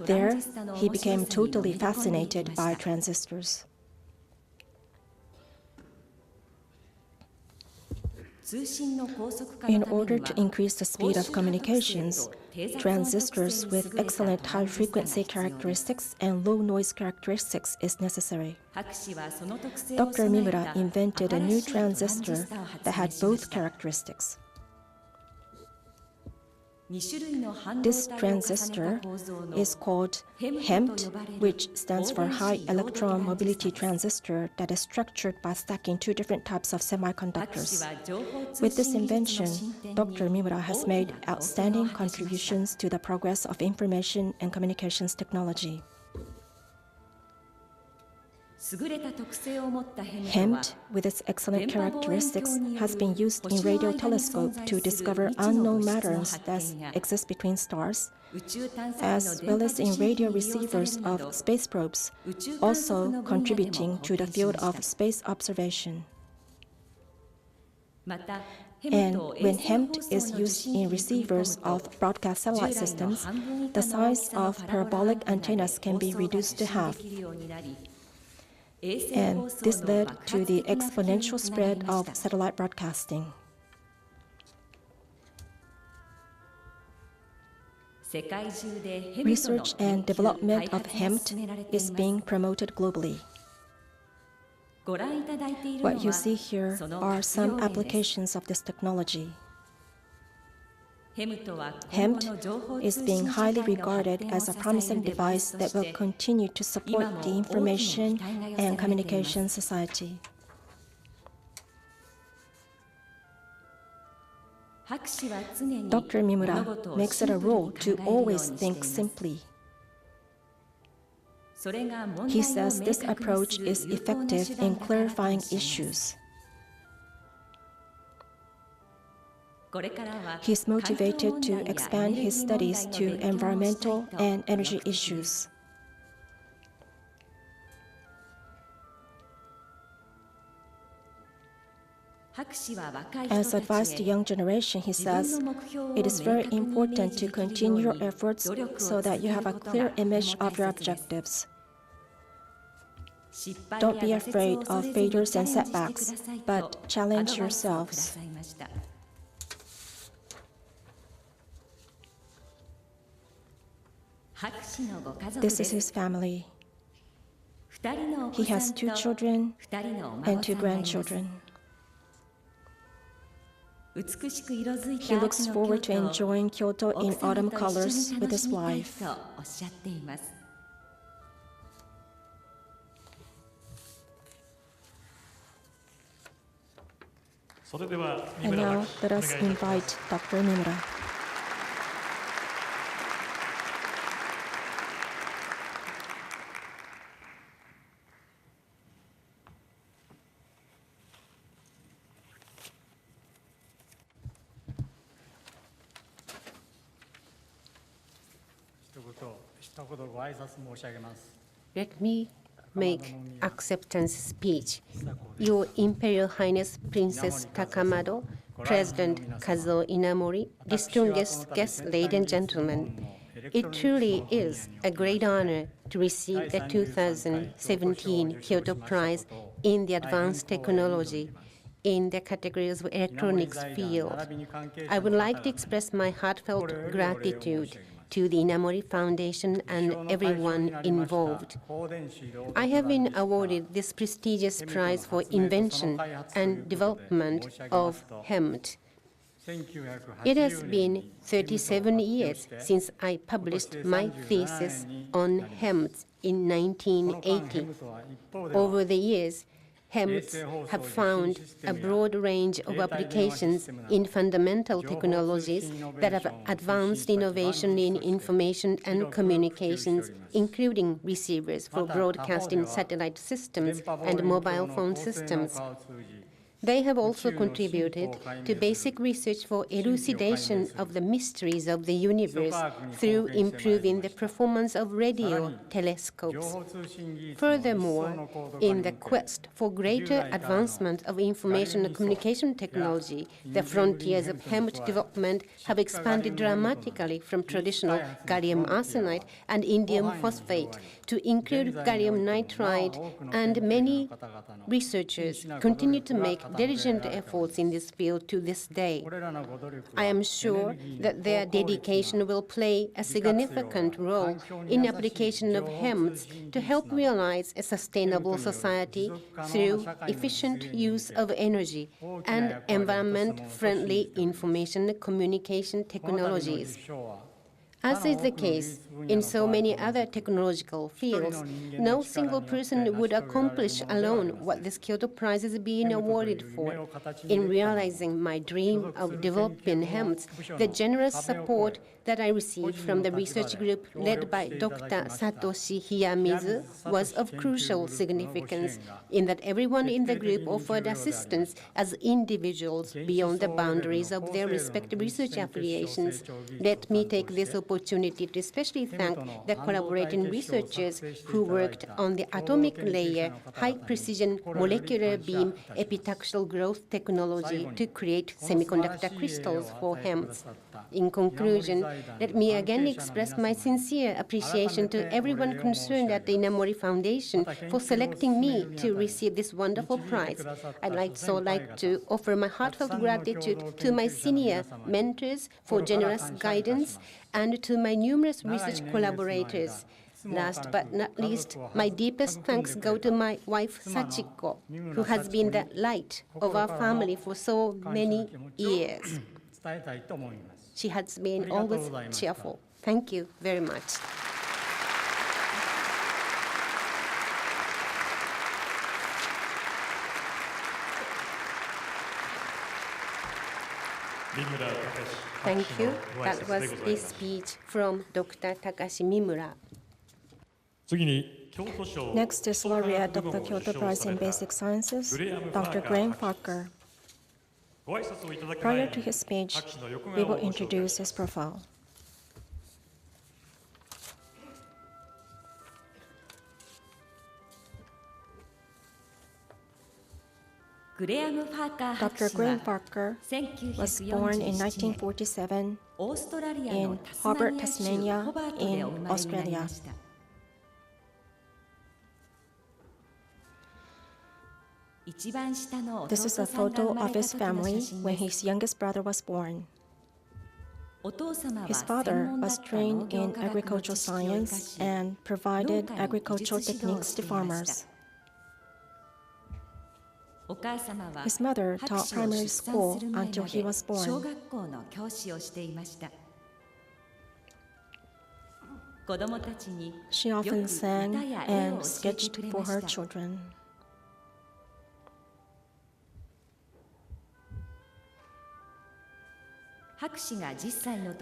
There, he became totally fascinated by transistors. In order to increase the speed of communications, transistors with excellent high-frequency characteristics and low-noise characteristics is necessary. Dr. Mimura invented a new transistor that had both characteristics. This transistor is called HEMT, which stands for High Electron Mobility Transistor, that is structured by stacking two different types of semiconductors. With this invention, Dr. Mimura has made outstanding contributions to the progress of information and communications technology. HEMT, with its excellent characteristics, has been used in radio telescope to discover unknown matters that exist between stars, as well as in radio receivers of space probes, also contributing to the field of space observation. And when HEMT is used in receivers of broadcast satellite systems, the size of parabolic antennas can be reduced to half. And this led to the exponential spread of satellite broadcasting. Research and development of HEMT is being promoted globally. What you see here are some applications of this technology. HEMT is being highly regarded as a promising device that will continue to support the information and communication society. Dr. Mimura makes it a rule to always think simply. He says this approach is effective in clarifying issues. He's motivated to expand his studies to environmental and energy issues. As advice to young generation, he says, it is very important to continue your efforts so that you have a clear image of your objectives. Don't be afraid of failures and setbacks, but challenge yourselves. This is his family. He has 2 children and 2 grandchildren. He looks forward to enjoying Kyoto in autumn colors with his wife. And now let us invite Dr. Mimura. Let me make acceptance speech. Your Imperial Highness Princess Takamado, President Kazuo Inamori, distinguished guests, ladies and gentlemen. It truly is a great honor to receive the 2017 Kyoto Prize in the Advanced Technology in the categories of electronics field. I would like to express my heartfelt gratitude to the Inamori Foundation and everyone involved. I have been awarded this prestigious prize for invention and development of HEMT. It has been 37 years since I published my thesis on HEMT in 1980. Over the years, HEMTs have found a broad range of applications in fundamental technologies that have advanced innovation in information and communications, including receivers for broadcasting satellite systems and mobile phone systems. They have also contributed to basic research for elucidation of the mysteries of the universe through improving the performance of radio telescopes. Furthermore, in the quest for greater advancement of information and communication technology, the frontiers of HEMT development have expanded dramatically from traditional gallium arsenide and indium phosphate to include gallium nitride, and many researchers continue to make diligent efforts in this field to this day. I am sure that their dedication will play a significant role in application of HEMTs to help realize a sustainable society through efficient use of energy and environment-friendly information communication technologies. As is the case in so many other technological fields, no single person would accomplish alone what this Kyoto Prize is being awarded for. In realizing my dream of developing HEMTs, the generous support that I received from the research group led by Dr. Satoshi Hiyamizu was of crucial significance in that everyone in the group offered assistance as individuals beyond the boundaries of their respective research affiliations. Let me take this opportunity to especially thank the collaborating researchers who worked on the atomic layer high-precision molecular beam epitaxial growth technology to create semiconductor crystals for HEMTs. In conclusion, let me again express my sincere appreciation to everyone concerned at the Inamori Foundation for selecting me to receive this wonderful prize. I'd like to offer my heartfelt gratitude to my senior mentors for generous guidance and to my numerous research collaborators. Last but not least, my deepest thanks go to my wife Sachiko, who has been the light of our family for so many years. She has been always cheerful. Thank you very much. Thank you. That was the speech from Dr. Takashi Mimura. Next is Laureate of the Kyoto Prize in Basic Sciences, Dr. Graham Farquhar. Prior to his speech, we will introduce his profile. Dr. Graham Farquhar was born in 1947 in Hobart, Tasmania, in Australia. This is a photo of his family when his youngest brother was born. His father was trained in agricultural science and provided agricultural techniques to farmers. His mother taught primary school until he was born. She often sang and sketched for her children.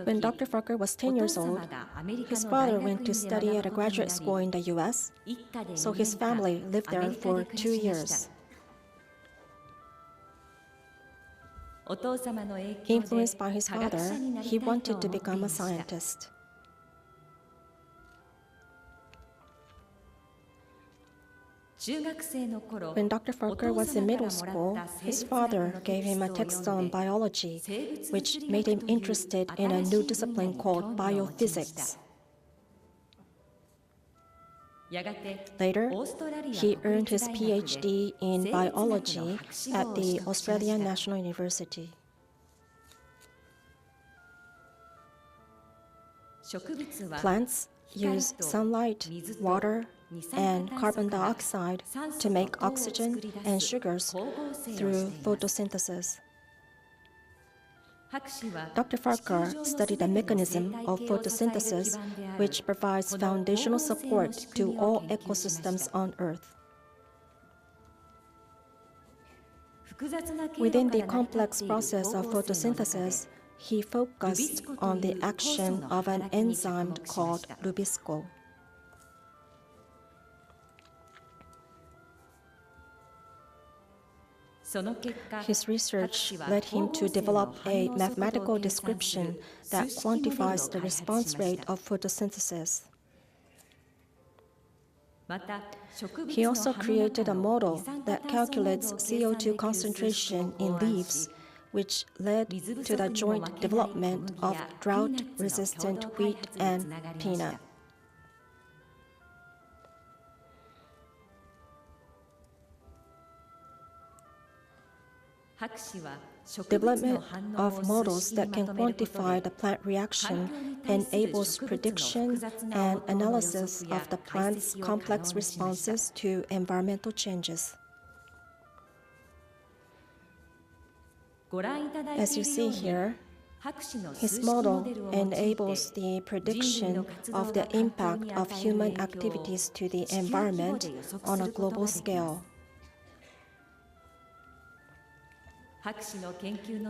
When Dr. Farquhar was 10 years old, his father went to study at a graduate school in the US, so his family lived there for 2 years. Influenced by his father, he wanted to become a scientist. When Dr. Farquhar was in middle school, his father gave him a text on biology, which made him interested in a new discipline called biophysics. Later, he earned his PhD in biology at the Australian National University. Plants use sunlight, water, and carbon dioxide to make oxygen and sugars through photosynthesis. Dr. Farquhar studied the mechanism of photosynthesis, which provides foundational support to all ecosystems on Earth. Within the complex process of photosynthesis, he focused on the action of an enzyme called rubisco. His research led him to develop a mathematical description that quantifies the response rate of photosynthesis. He also created a model that calculates CO2 concentration in leaves, which led to the joint development of drought-resistant wheat and peanut. Development of models that can quantify the plant reaction enables prediction and analysis of the plant's complex responses to environmental changes. As you see here, his model enables the prediction of the impact of human activities to the environment on a global scale.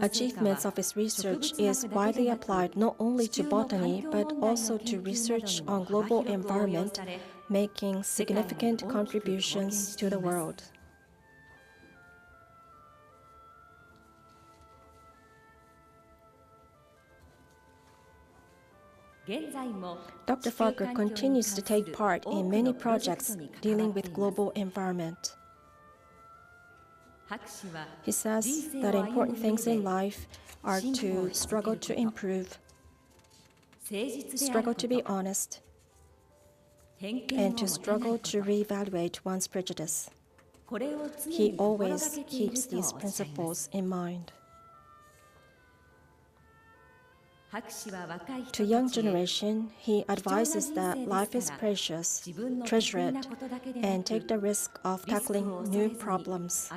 Achievements of his research is widely applied not only to botany but also to research on global environment, making significant contributions to the world. Dr. Farquhar continues to take part in many projects dealing with global environment. He says that important things in life are to struggle to improve, struggle to be honest, and to struggle to reevaluate one's prejudice. He always keeps these principles in mind. To young generation, he advises that life is precious, treasure it, and take the risk of tackling new problems.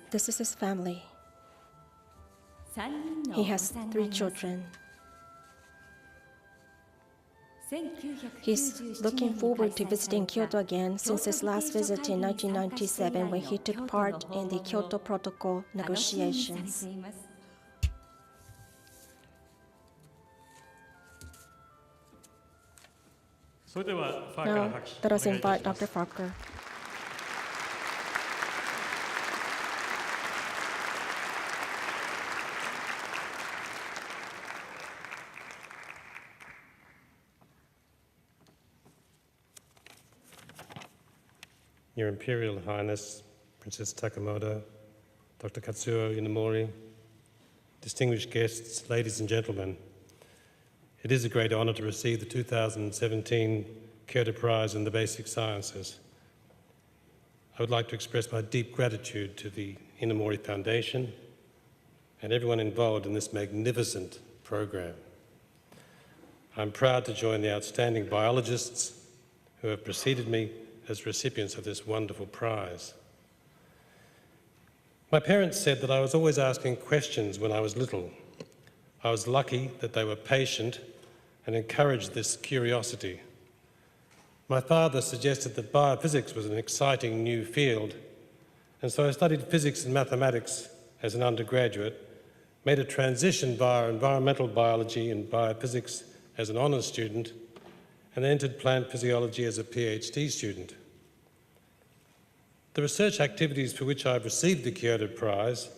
This is his family. He has 3 children. He's looking forward to visiting Kyoto again since his last visit in 1997 when he took part in the Kyoto Protocol negotiations. Now, let us invite Dr. Farquhar. Your Imperial Highness, Princess Takamoto, Dr. Katsuo Inamori, distinguished guests, ladies and gentlemen, it is a great honor to receive the 2017 Kyoto Prize in the Basic Sciences. I would like to express my deep gratitude to the Inamori Foundation and everyone involved in this magnificent program. I'm proud to join the outstanding biologists who have preceded me as recipients of this wonderful prize. My parents said that I was always asking questions when I was little. I was lucky that they were patient and encouraged this curiosity. My father suggested that biophysics was an exciting new field, and so I studied physics and mathematics as an undergraduate, made a transition via environmental biology and biophysics as an honours student, and entered plant physiology as a PhD student. The research activities for which I've received the Kyoto Prize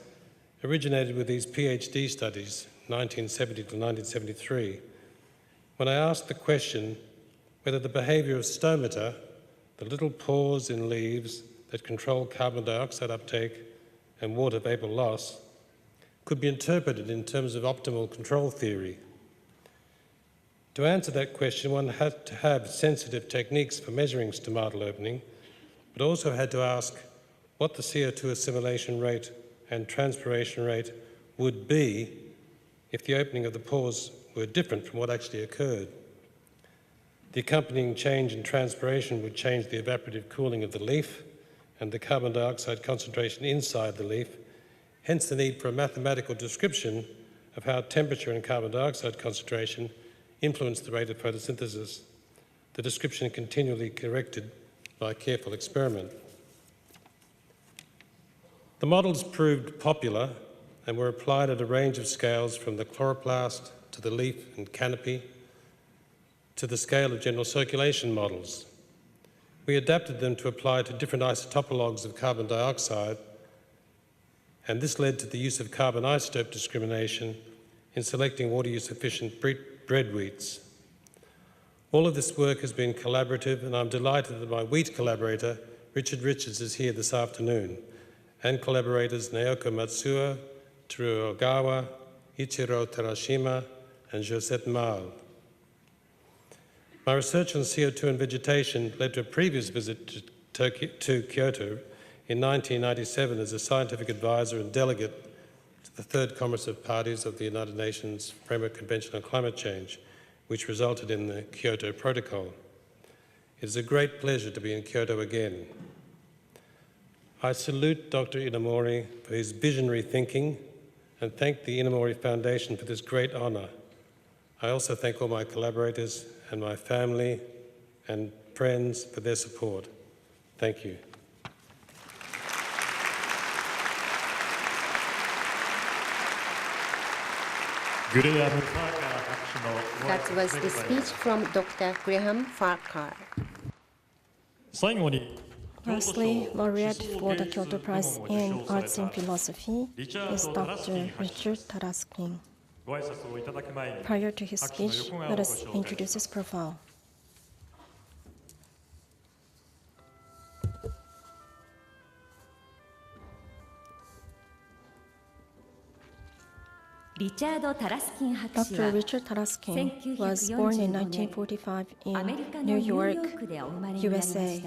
originated with these PhD studies, 1970 to 1973, when I asked the question whether the behaviour of stomata, the little pores in leaves that control carbon dioxide uptake and water vapour loss, could be interpreted in terms of optimal control theory. To answer that question, one had to have sensitive techniques for measuring stomatal opening, but also had to ask what the CO2 assimilation rate and transpiration rate would be if the opening of the pores were different from what actually occurred. The accompanying change in transpiration would change the evaporative cooling of the leaf and the carbon dioxide concentration inside the leaf, hence the need for a mathematical description of how temperature and carbon dioxide concentration influence the rate of photosynthesis, the description continually corrected by careful experiment. The models proved popular and were applied at a range of scales from the chloroplast to the leaf and canopy, to the scale of general circulation models. We adapted them to apply to different isotopologues of carbon dioxide, and this led to the use of carbon isotope discrimination in selecting water use efficient bread wheats. All of this work has been collaborative, and I'm delighted that my wheat collaborator, Richard Richards, is here this afternoon, and collaborators Naoko Matsuo, Teruo Ogawa, Ichiro Terashima, and Josette Mal. My research on CO2 and vegetation led to a previous visit to Kyoto in 1997 as a scientific advisor and delegate to the Third Congress of Parties of the United Nations Framework Convention on Climate Change, which resulted in the Kyoto Protocol. It is a great pleasure to be in Kyoto again. I salute Dr. Inamori for his visionary thinking and thank the Inamori Foundation for this great honour. I also thank all my collaborators and my family and friends for their support. Thank you. That was the speech from Dr. Graham Farquhar. Lastly, laureate for the Kyoto Prize in Arts and Philosophy is Dr. Richard Taruskin. Prior to his speech, let us introduce his profile. Dr. Richard Taruskin was born in 1945 in New York, USA.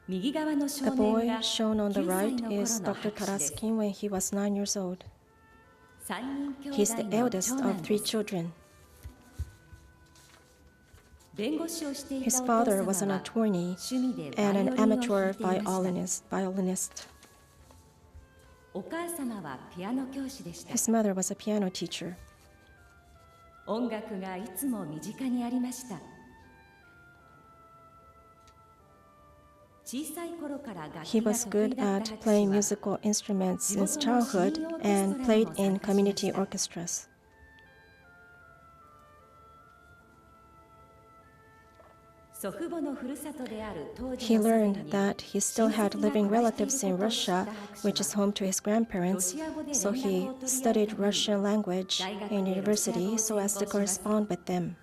The boy shown on the right is Dr. Taruskin when he was 9 years old. He is the eldest of 3 children. His father was an attorney and an amateur violinist. His mother was a piano teacher. He was good at playing musical instruments since childhood and played in community orchestras. He learned that he still had living relatives in Russia, which is home to his grandparents, so he studied Russian language in university so as to correspond with them.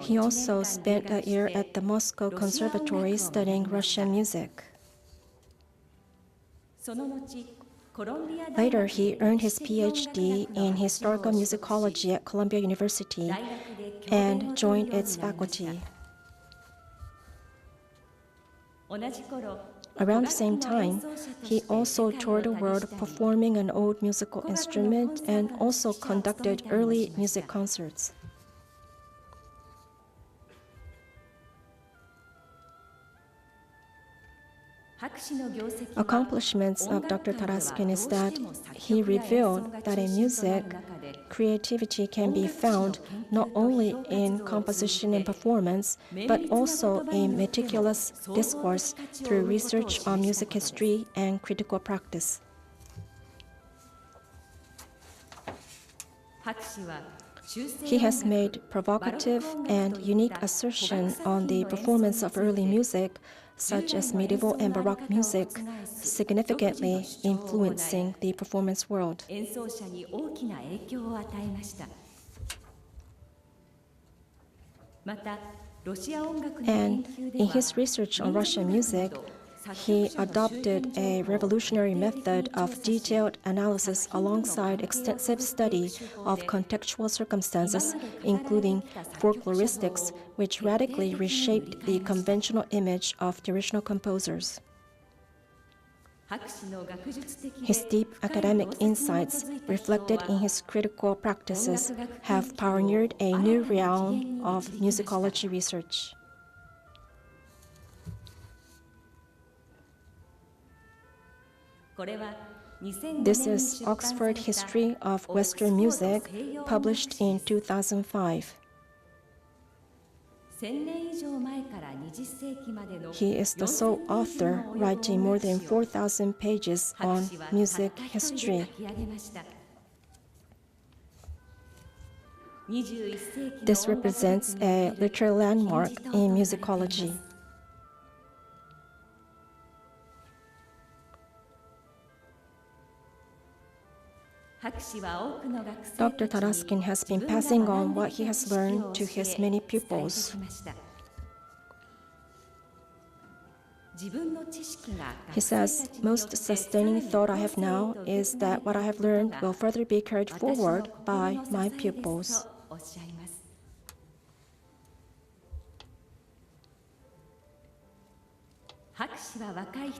He also spent a year at the Moscow Conservatory studying Russian music. Later, he earned his PhD in historical musicology at Columbia University and joined its faculty. Around the same time, he also toured the world performing an old musical instrument and also conducted early music concerts. Accomplishments of Dr. Taruskin is that he revealed that in music, creativity can be found not only in composition and performance, but also in meticulous discourse through research on music history and critical practice. He has made provocative and unique assertions on the performance of early music, such as medieval and Baroque music, significantly influencing the performance world. And in his research on Russian music, he adopted a revolutionary method of detailed analysis alongside extensive study of contextual circumstances, including folkloristics, which radically reshaped the conventional image of traditional composers. His deep academic insights, reflected in his critical practices, have pioneered a new realm of musicology research. This is Oxford History of Western Music, published in 2005. He is the sole author, writing more than 4,000 pages on music history. This represents a literary landmark in musicology. Dr. Taruskin has been passing on what he has learned to his many pupils. He says, most sustaining thought I have now is that what I have learned will further be carried forward by my pupils.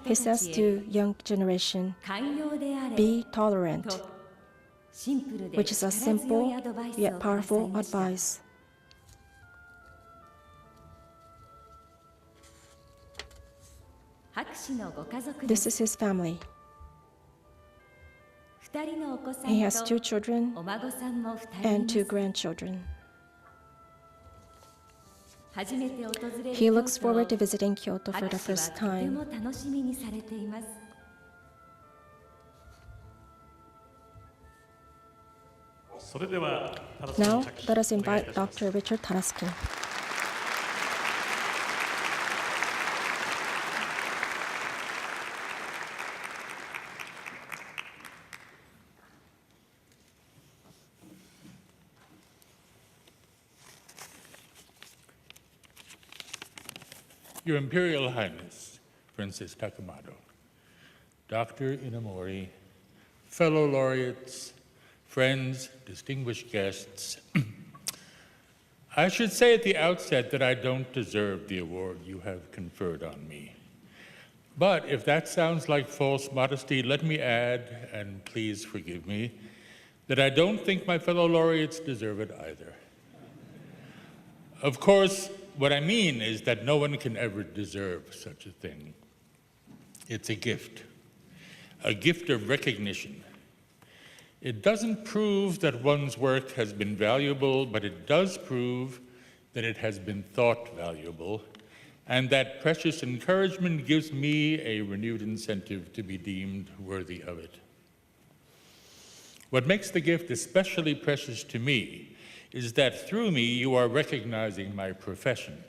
He says to young generation, be tolerant, which is a simple yet powerful advice. This is his family. He has 2 children and 2 grandchildren. He looks forward to visiting Kyoto for the first time. Now, let us invite Dr. Richard Taruskin. Your Imperial Highness, Princess Takamado, Dr. Inamori, fellow laureates, friends, distinguished guests, I should say at the outset that I don't deserve the award you have conferred on me. But if that sounds like false modesty, let me add, and please forgive me, that I don't think my fellow laureates deserve it either. Of course, what I mean is that no one can ever deserve such a thing. It's a gift of recognition. It doesn't prove that one's work has been valuable, but it does prove that it has been thought valuable, and that precious encouragement gives me a renewed incentive to be deemed worthy of it. What makes the gift especially precious to me is that through me you are recognizing my profession.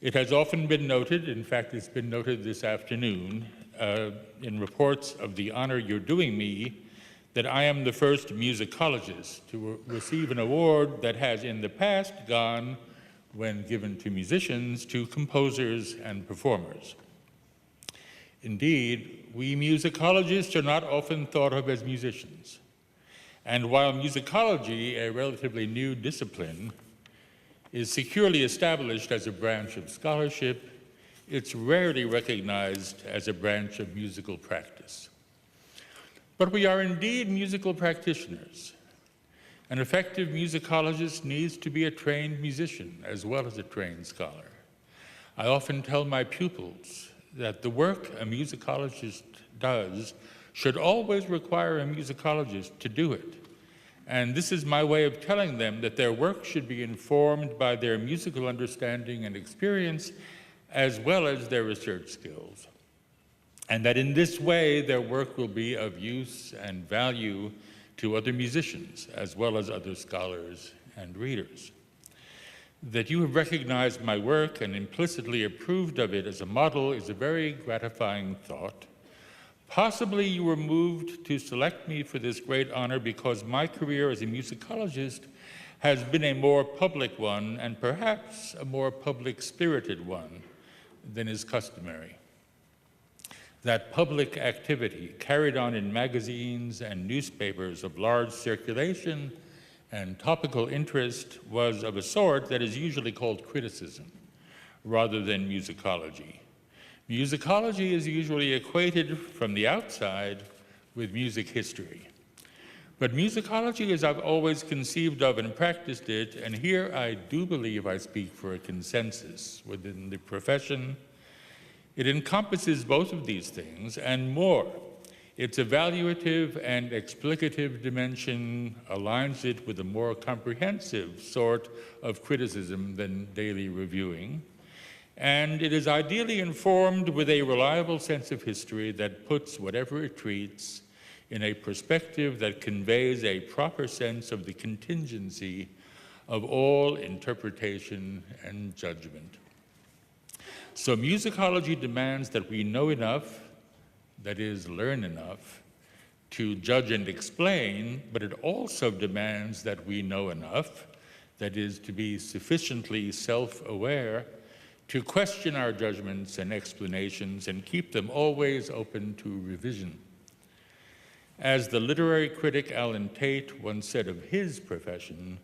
It has often been noted, in fact it's been noted this afternoon, in reports of the honor you're doing me, that I am the first musicologist to receive an award that has in the past gone, when given to musicians, to composers and performers. Indeed, we musicologists are not often thought of as musicians. And while musicology, a relatively new discipline, is securely established as a branch of scholarship, it's rarely recognized as a branch of musical practice. But we are indeed musical practitioners. An effective musicologist needs to be a trained musician as well as a trained scholar. I often tell my pupils that the work a musicologist does should always require a musicologist to do it. And this is my way of telling them that their work should be informed by their musical understanding and experience, as well as their research skills. And that in this way, their work will be of use and value to other musicians, as well as other scholars and readers. That you have recognized my work and implicitly approved of it as a model is a very gratifying thought. Possibly you were moved to select me for this great honor because my career as a musicologist has been a more public one and perhaps a more public-spirited one than is customary. That public activity carried on in magazines and newspapers of large circulation and topical interest was of a sort that is usually called criticism rather than musicology. Musicology is usually equated from the outside with music history. But musicology, as I've always conceived of and practiced it, and here I do believe I speak for a consensus within the profession, it encompasses both of these things and more. Its evaluative and explicative dimension aligns it with a more comprehensive sort of criticism than daily reviewing. And it is ideally informed with a reliable sense of history that puts whatever it treats in a perspective that conveys a proper sense of the contingency of all interpretation and judgment. So musicology demands that we know enough, that is, learn enough, to judge and explain, but it also demands that we know enough, that is, to be sufficiently self-aware, to question our judgments and explanations and keep them always open to revision. As the literary critic Alan Tate once said of his profession,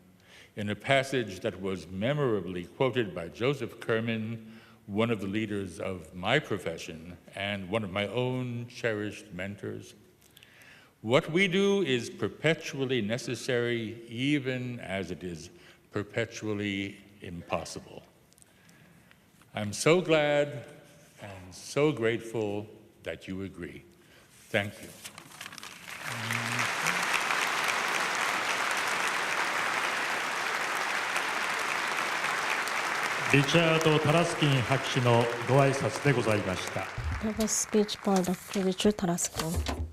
in a passage that was memorably quoted by Joseph Kerman, one of the leaders of my profession and one of my own cherished mentors, what we do is perpetually necessary even as it is perpetually impossible. I'm so glad and so grateful that you agree. Thank you. Richard Taruskin 博士のご挨拶でございました。That was speech by Dr. Richard Taruskin.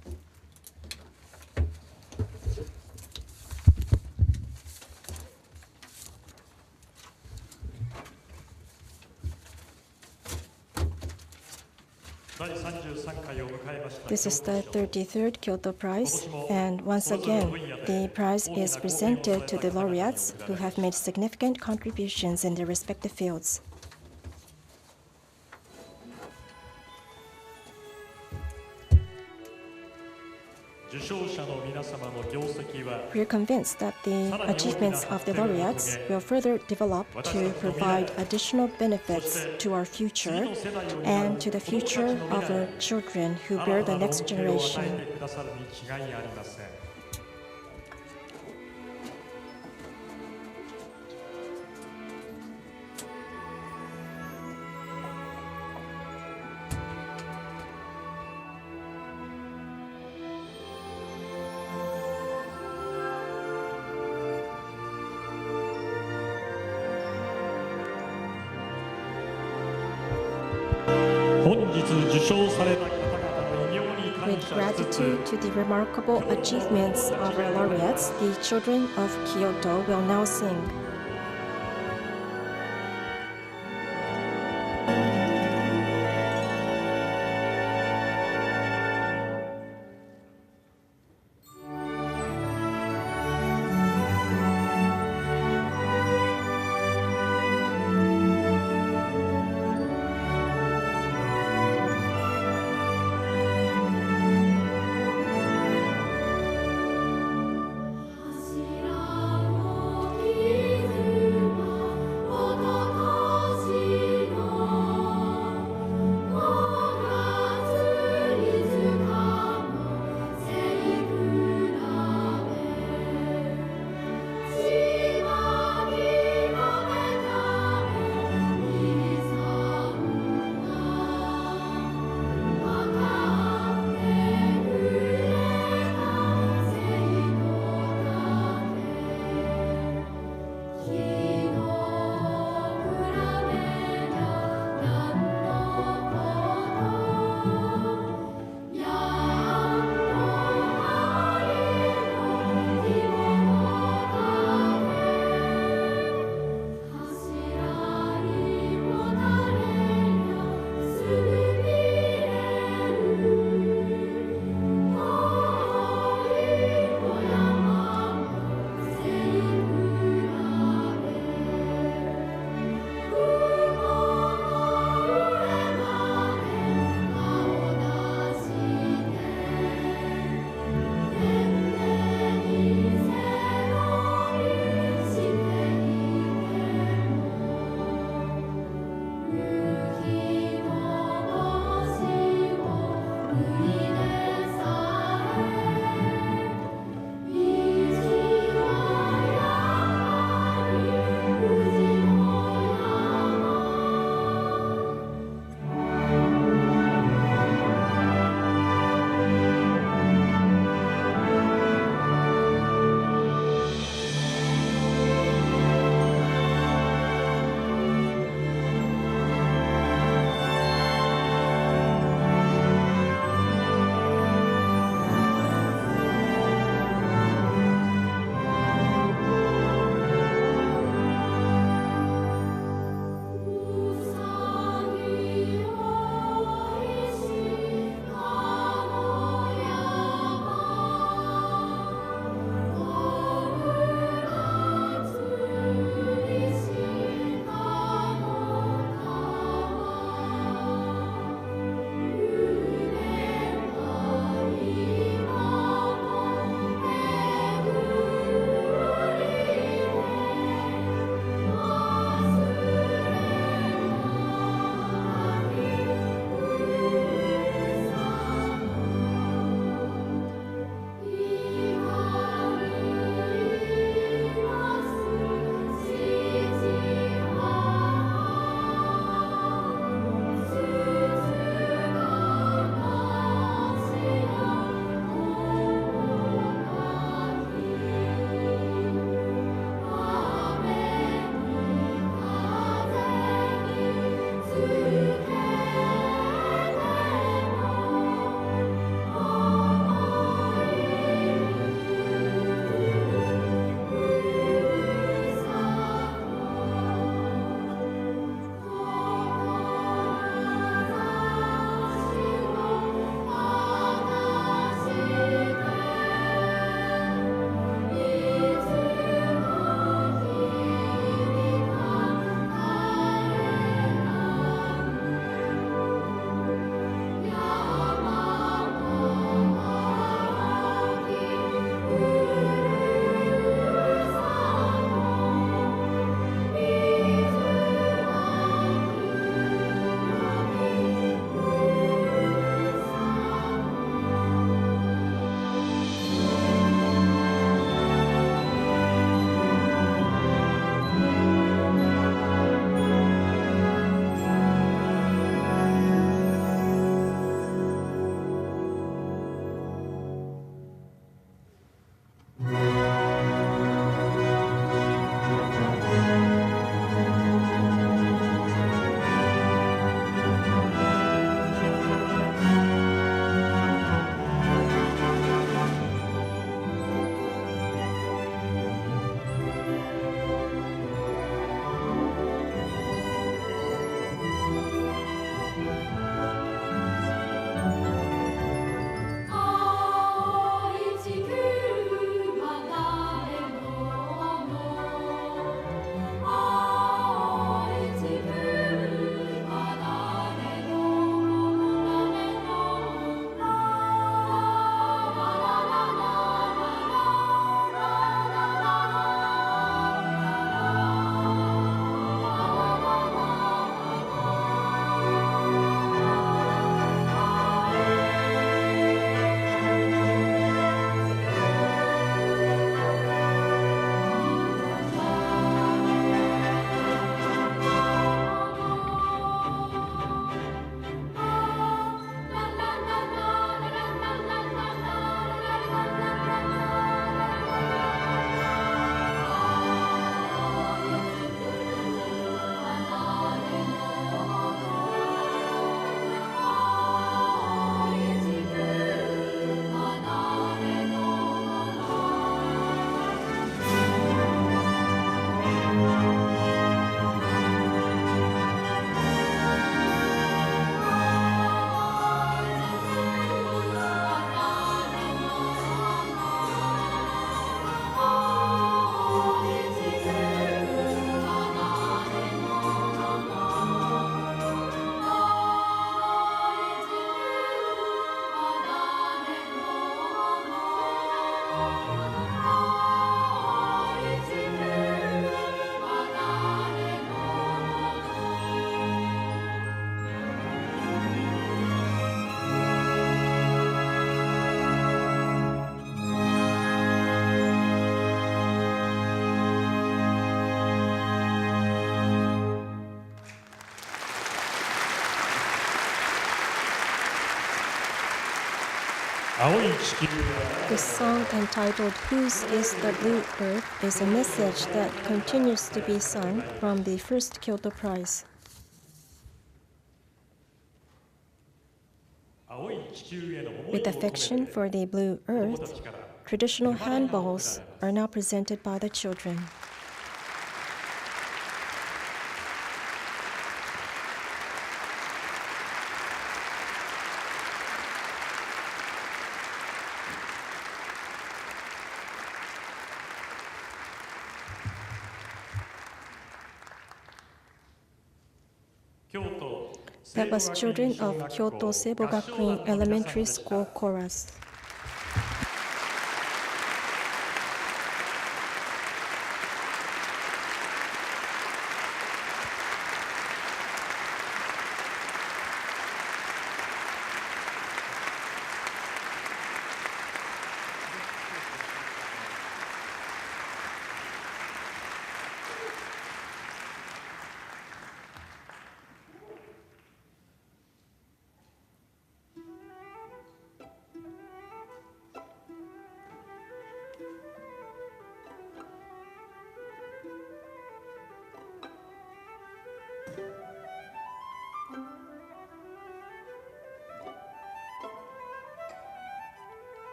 This is the 33rd Kyoto Prize, and once again, the prize is presented to the laureates who have made significant contributions in their respective fields. We are convinced that the achievements of the laureates will further develop to provide additional benefits to our future and to the future of our children who bear the next generation. With gratitude to the remarkable achievements of our laureates, the children of Kyoto will now sing. The song entitled Whose is the Blue Earth is a message that continues to be sung from the first Kyoto Prize. With affection for the Blue Earth, traditional handballs are now presented by the children. That was children of Kyoto Seibo Elementary School Chorus.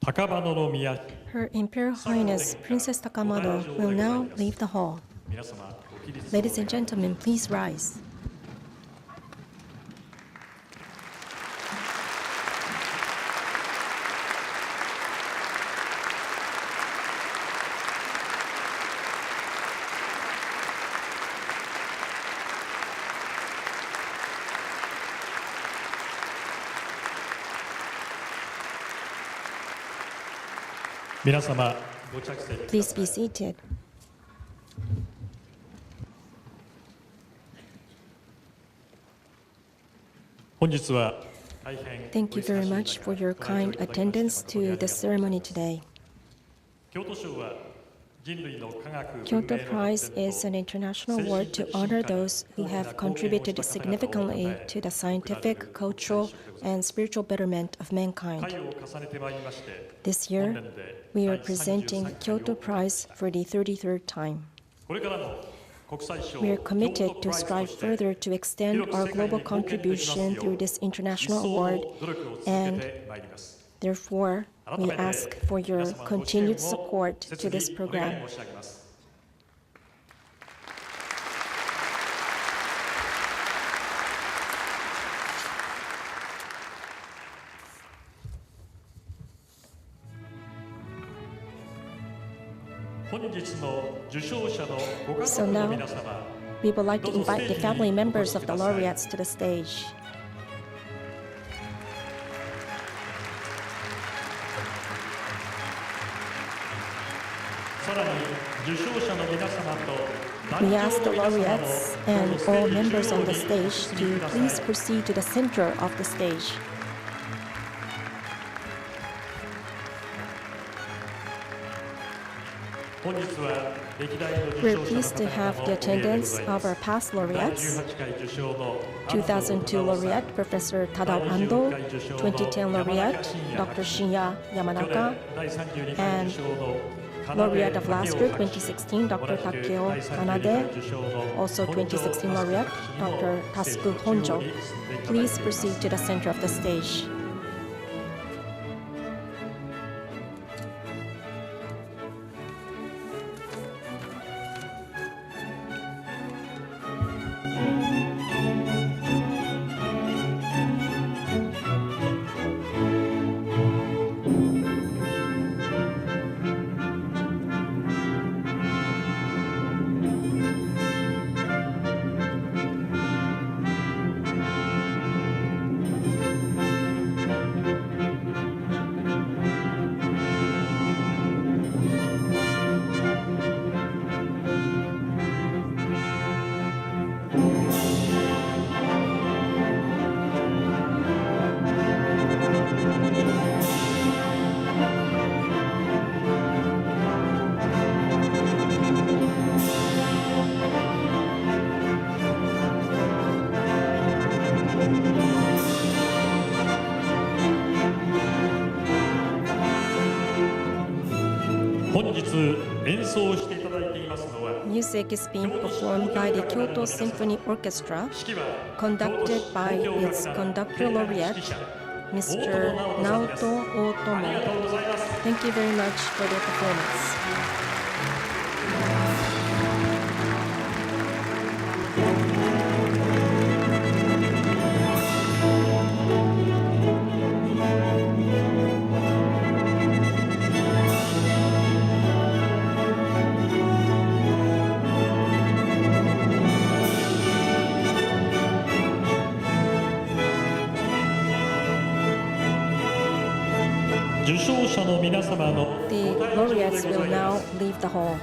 Her Imperial Highness Princess Takamado will now leave the hall. Ladies and gentlemen, please rise. Please be seated. Thank you very much for your kind attendance to the ceremony today. Kyoto Prize is an international award to honor those who have contributed significantly to the scientific, cultural, and spiritual betterment of mankind. This year, we are presenting Kyoto Prize for the 33rd time. We are committed to strive further to extend our global contribution through this international award, and therefore, we ask for your continued support to this program. So now, we would like to invite the family members of the laureates to the stage. We ask the laureates and all members on the stage to please proceed to the center of the stage. We're pleased to have the attendance of our past laureates: 2002 laureate Professor Tadao Ando, 2010 laureate Dr. Shinya Yamanaka, and laureate of last year, 2016, Dr. Takeo Kanade, also 2016 laureate Dr. Tasuku Honjo. Please proceed to the center of the stage. Music is being performed by the Kyoto Symphony Orchestra, conducted by its conductor laureate, Mr. Naoto Otomo. Thank you very much for their performance. The laureates will now leave the hall.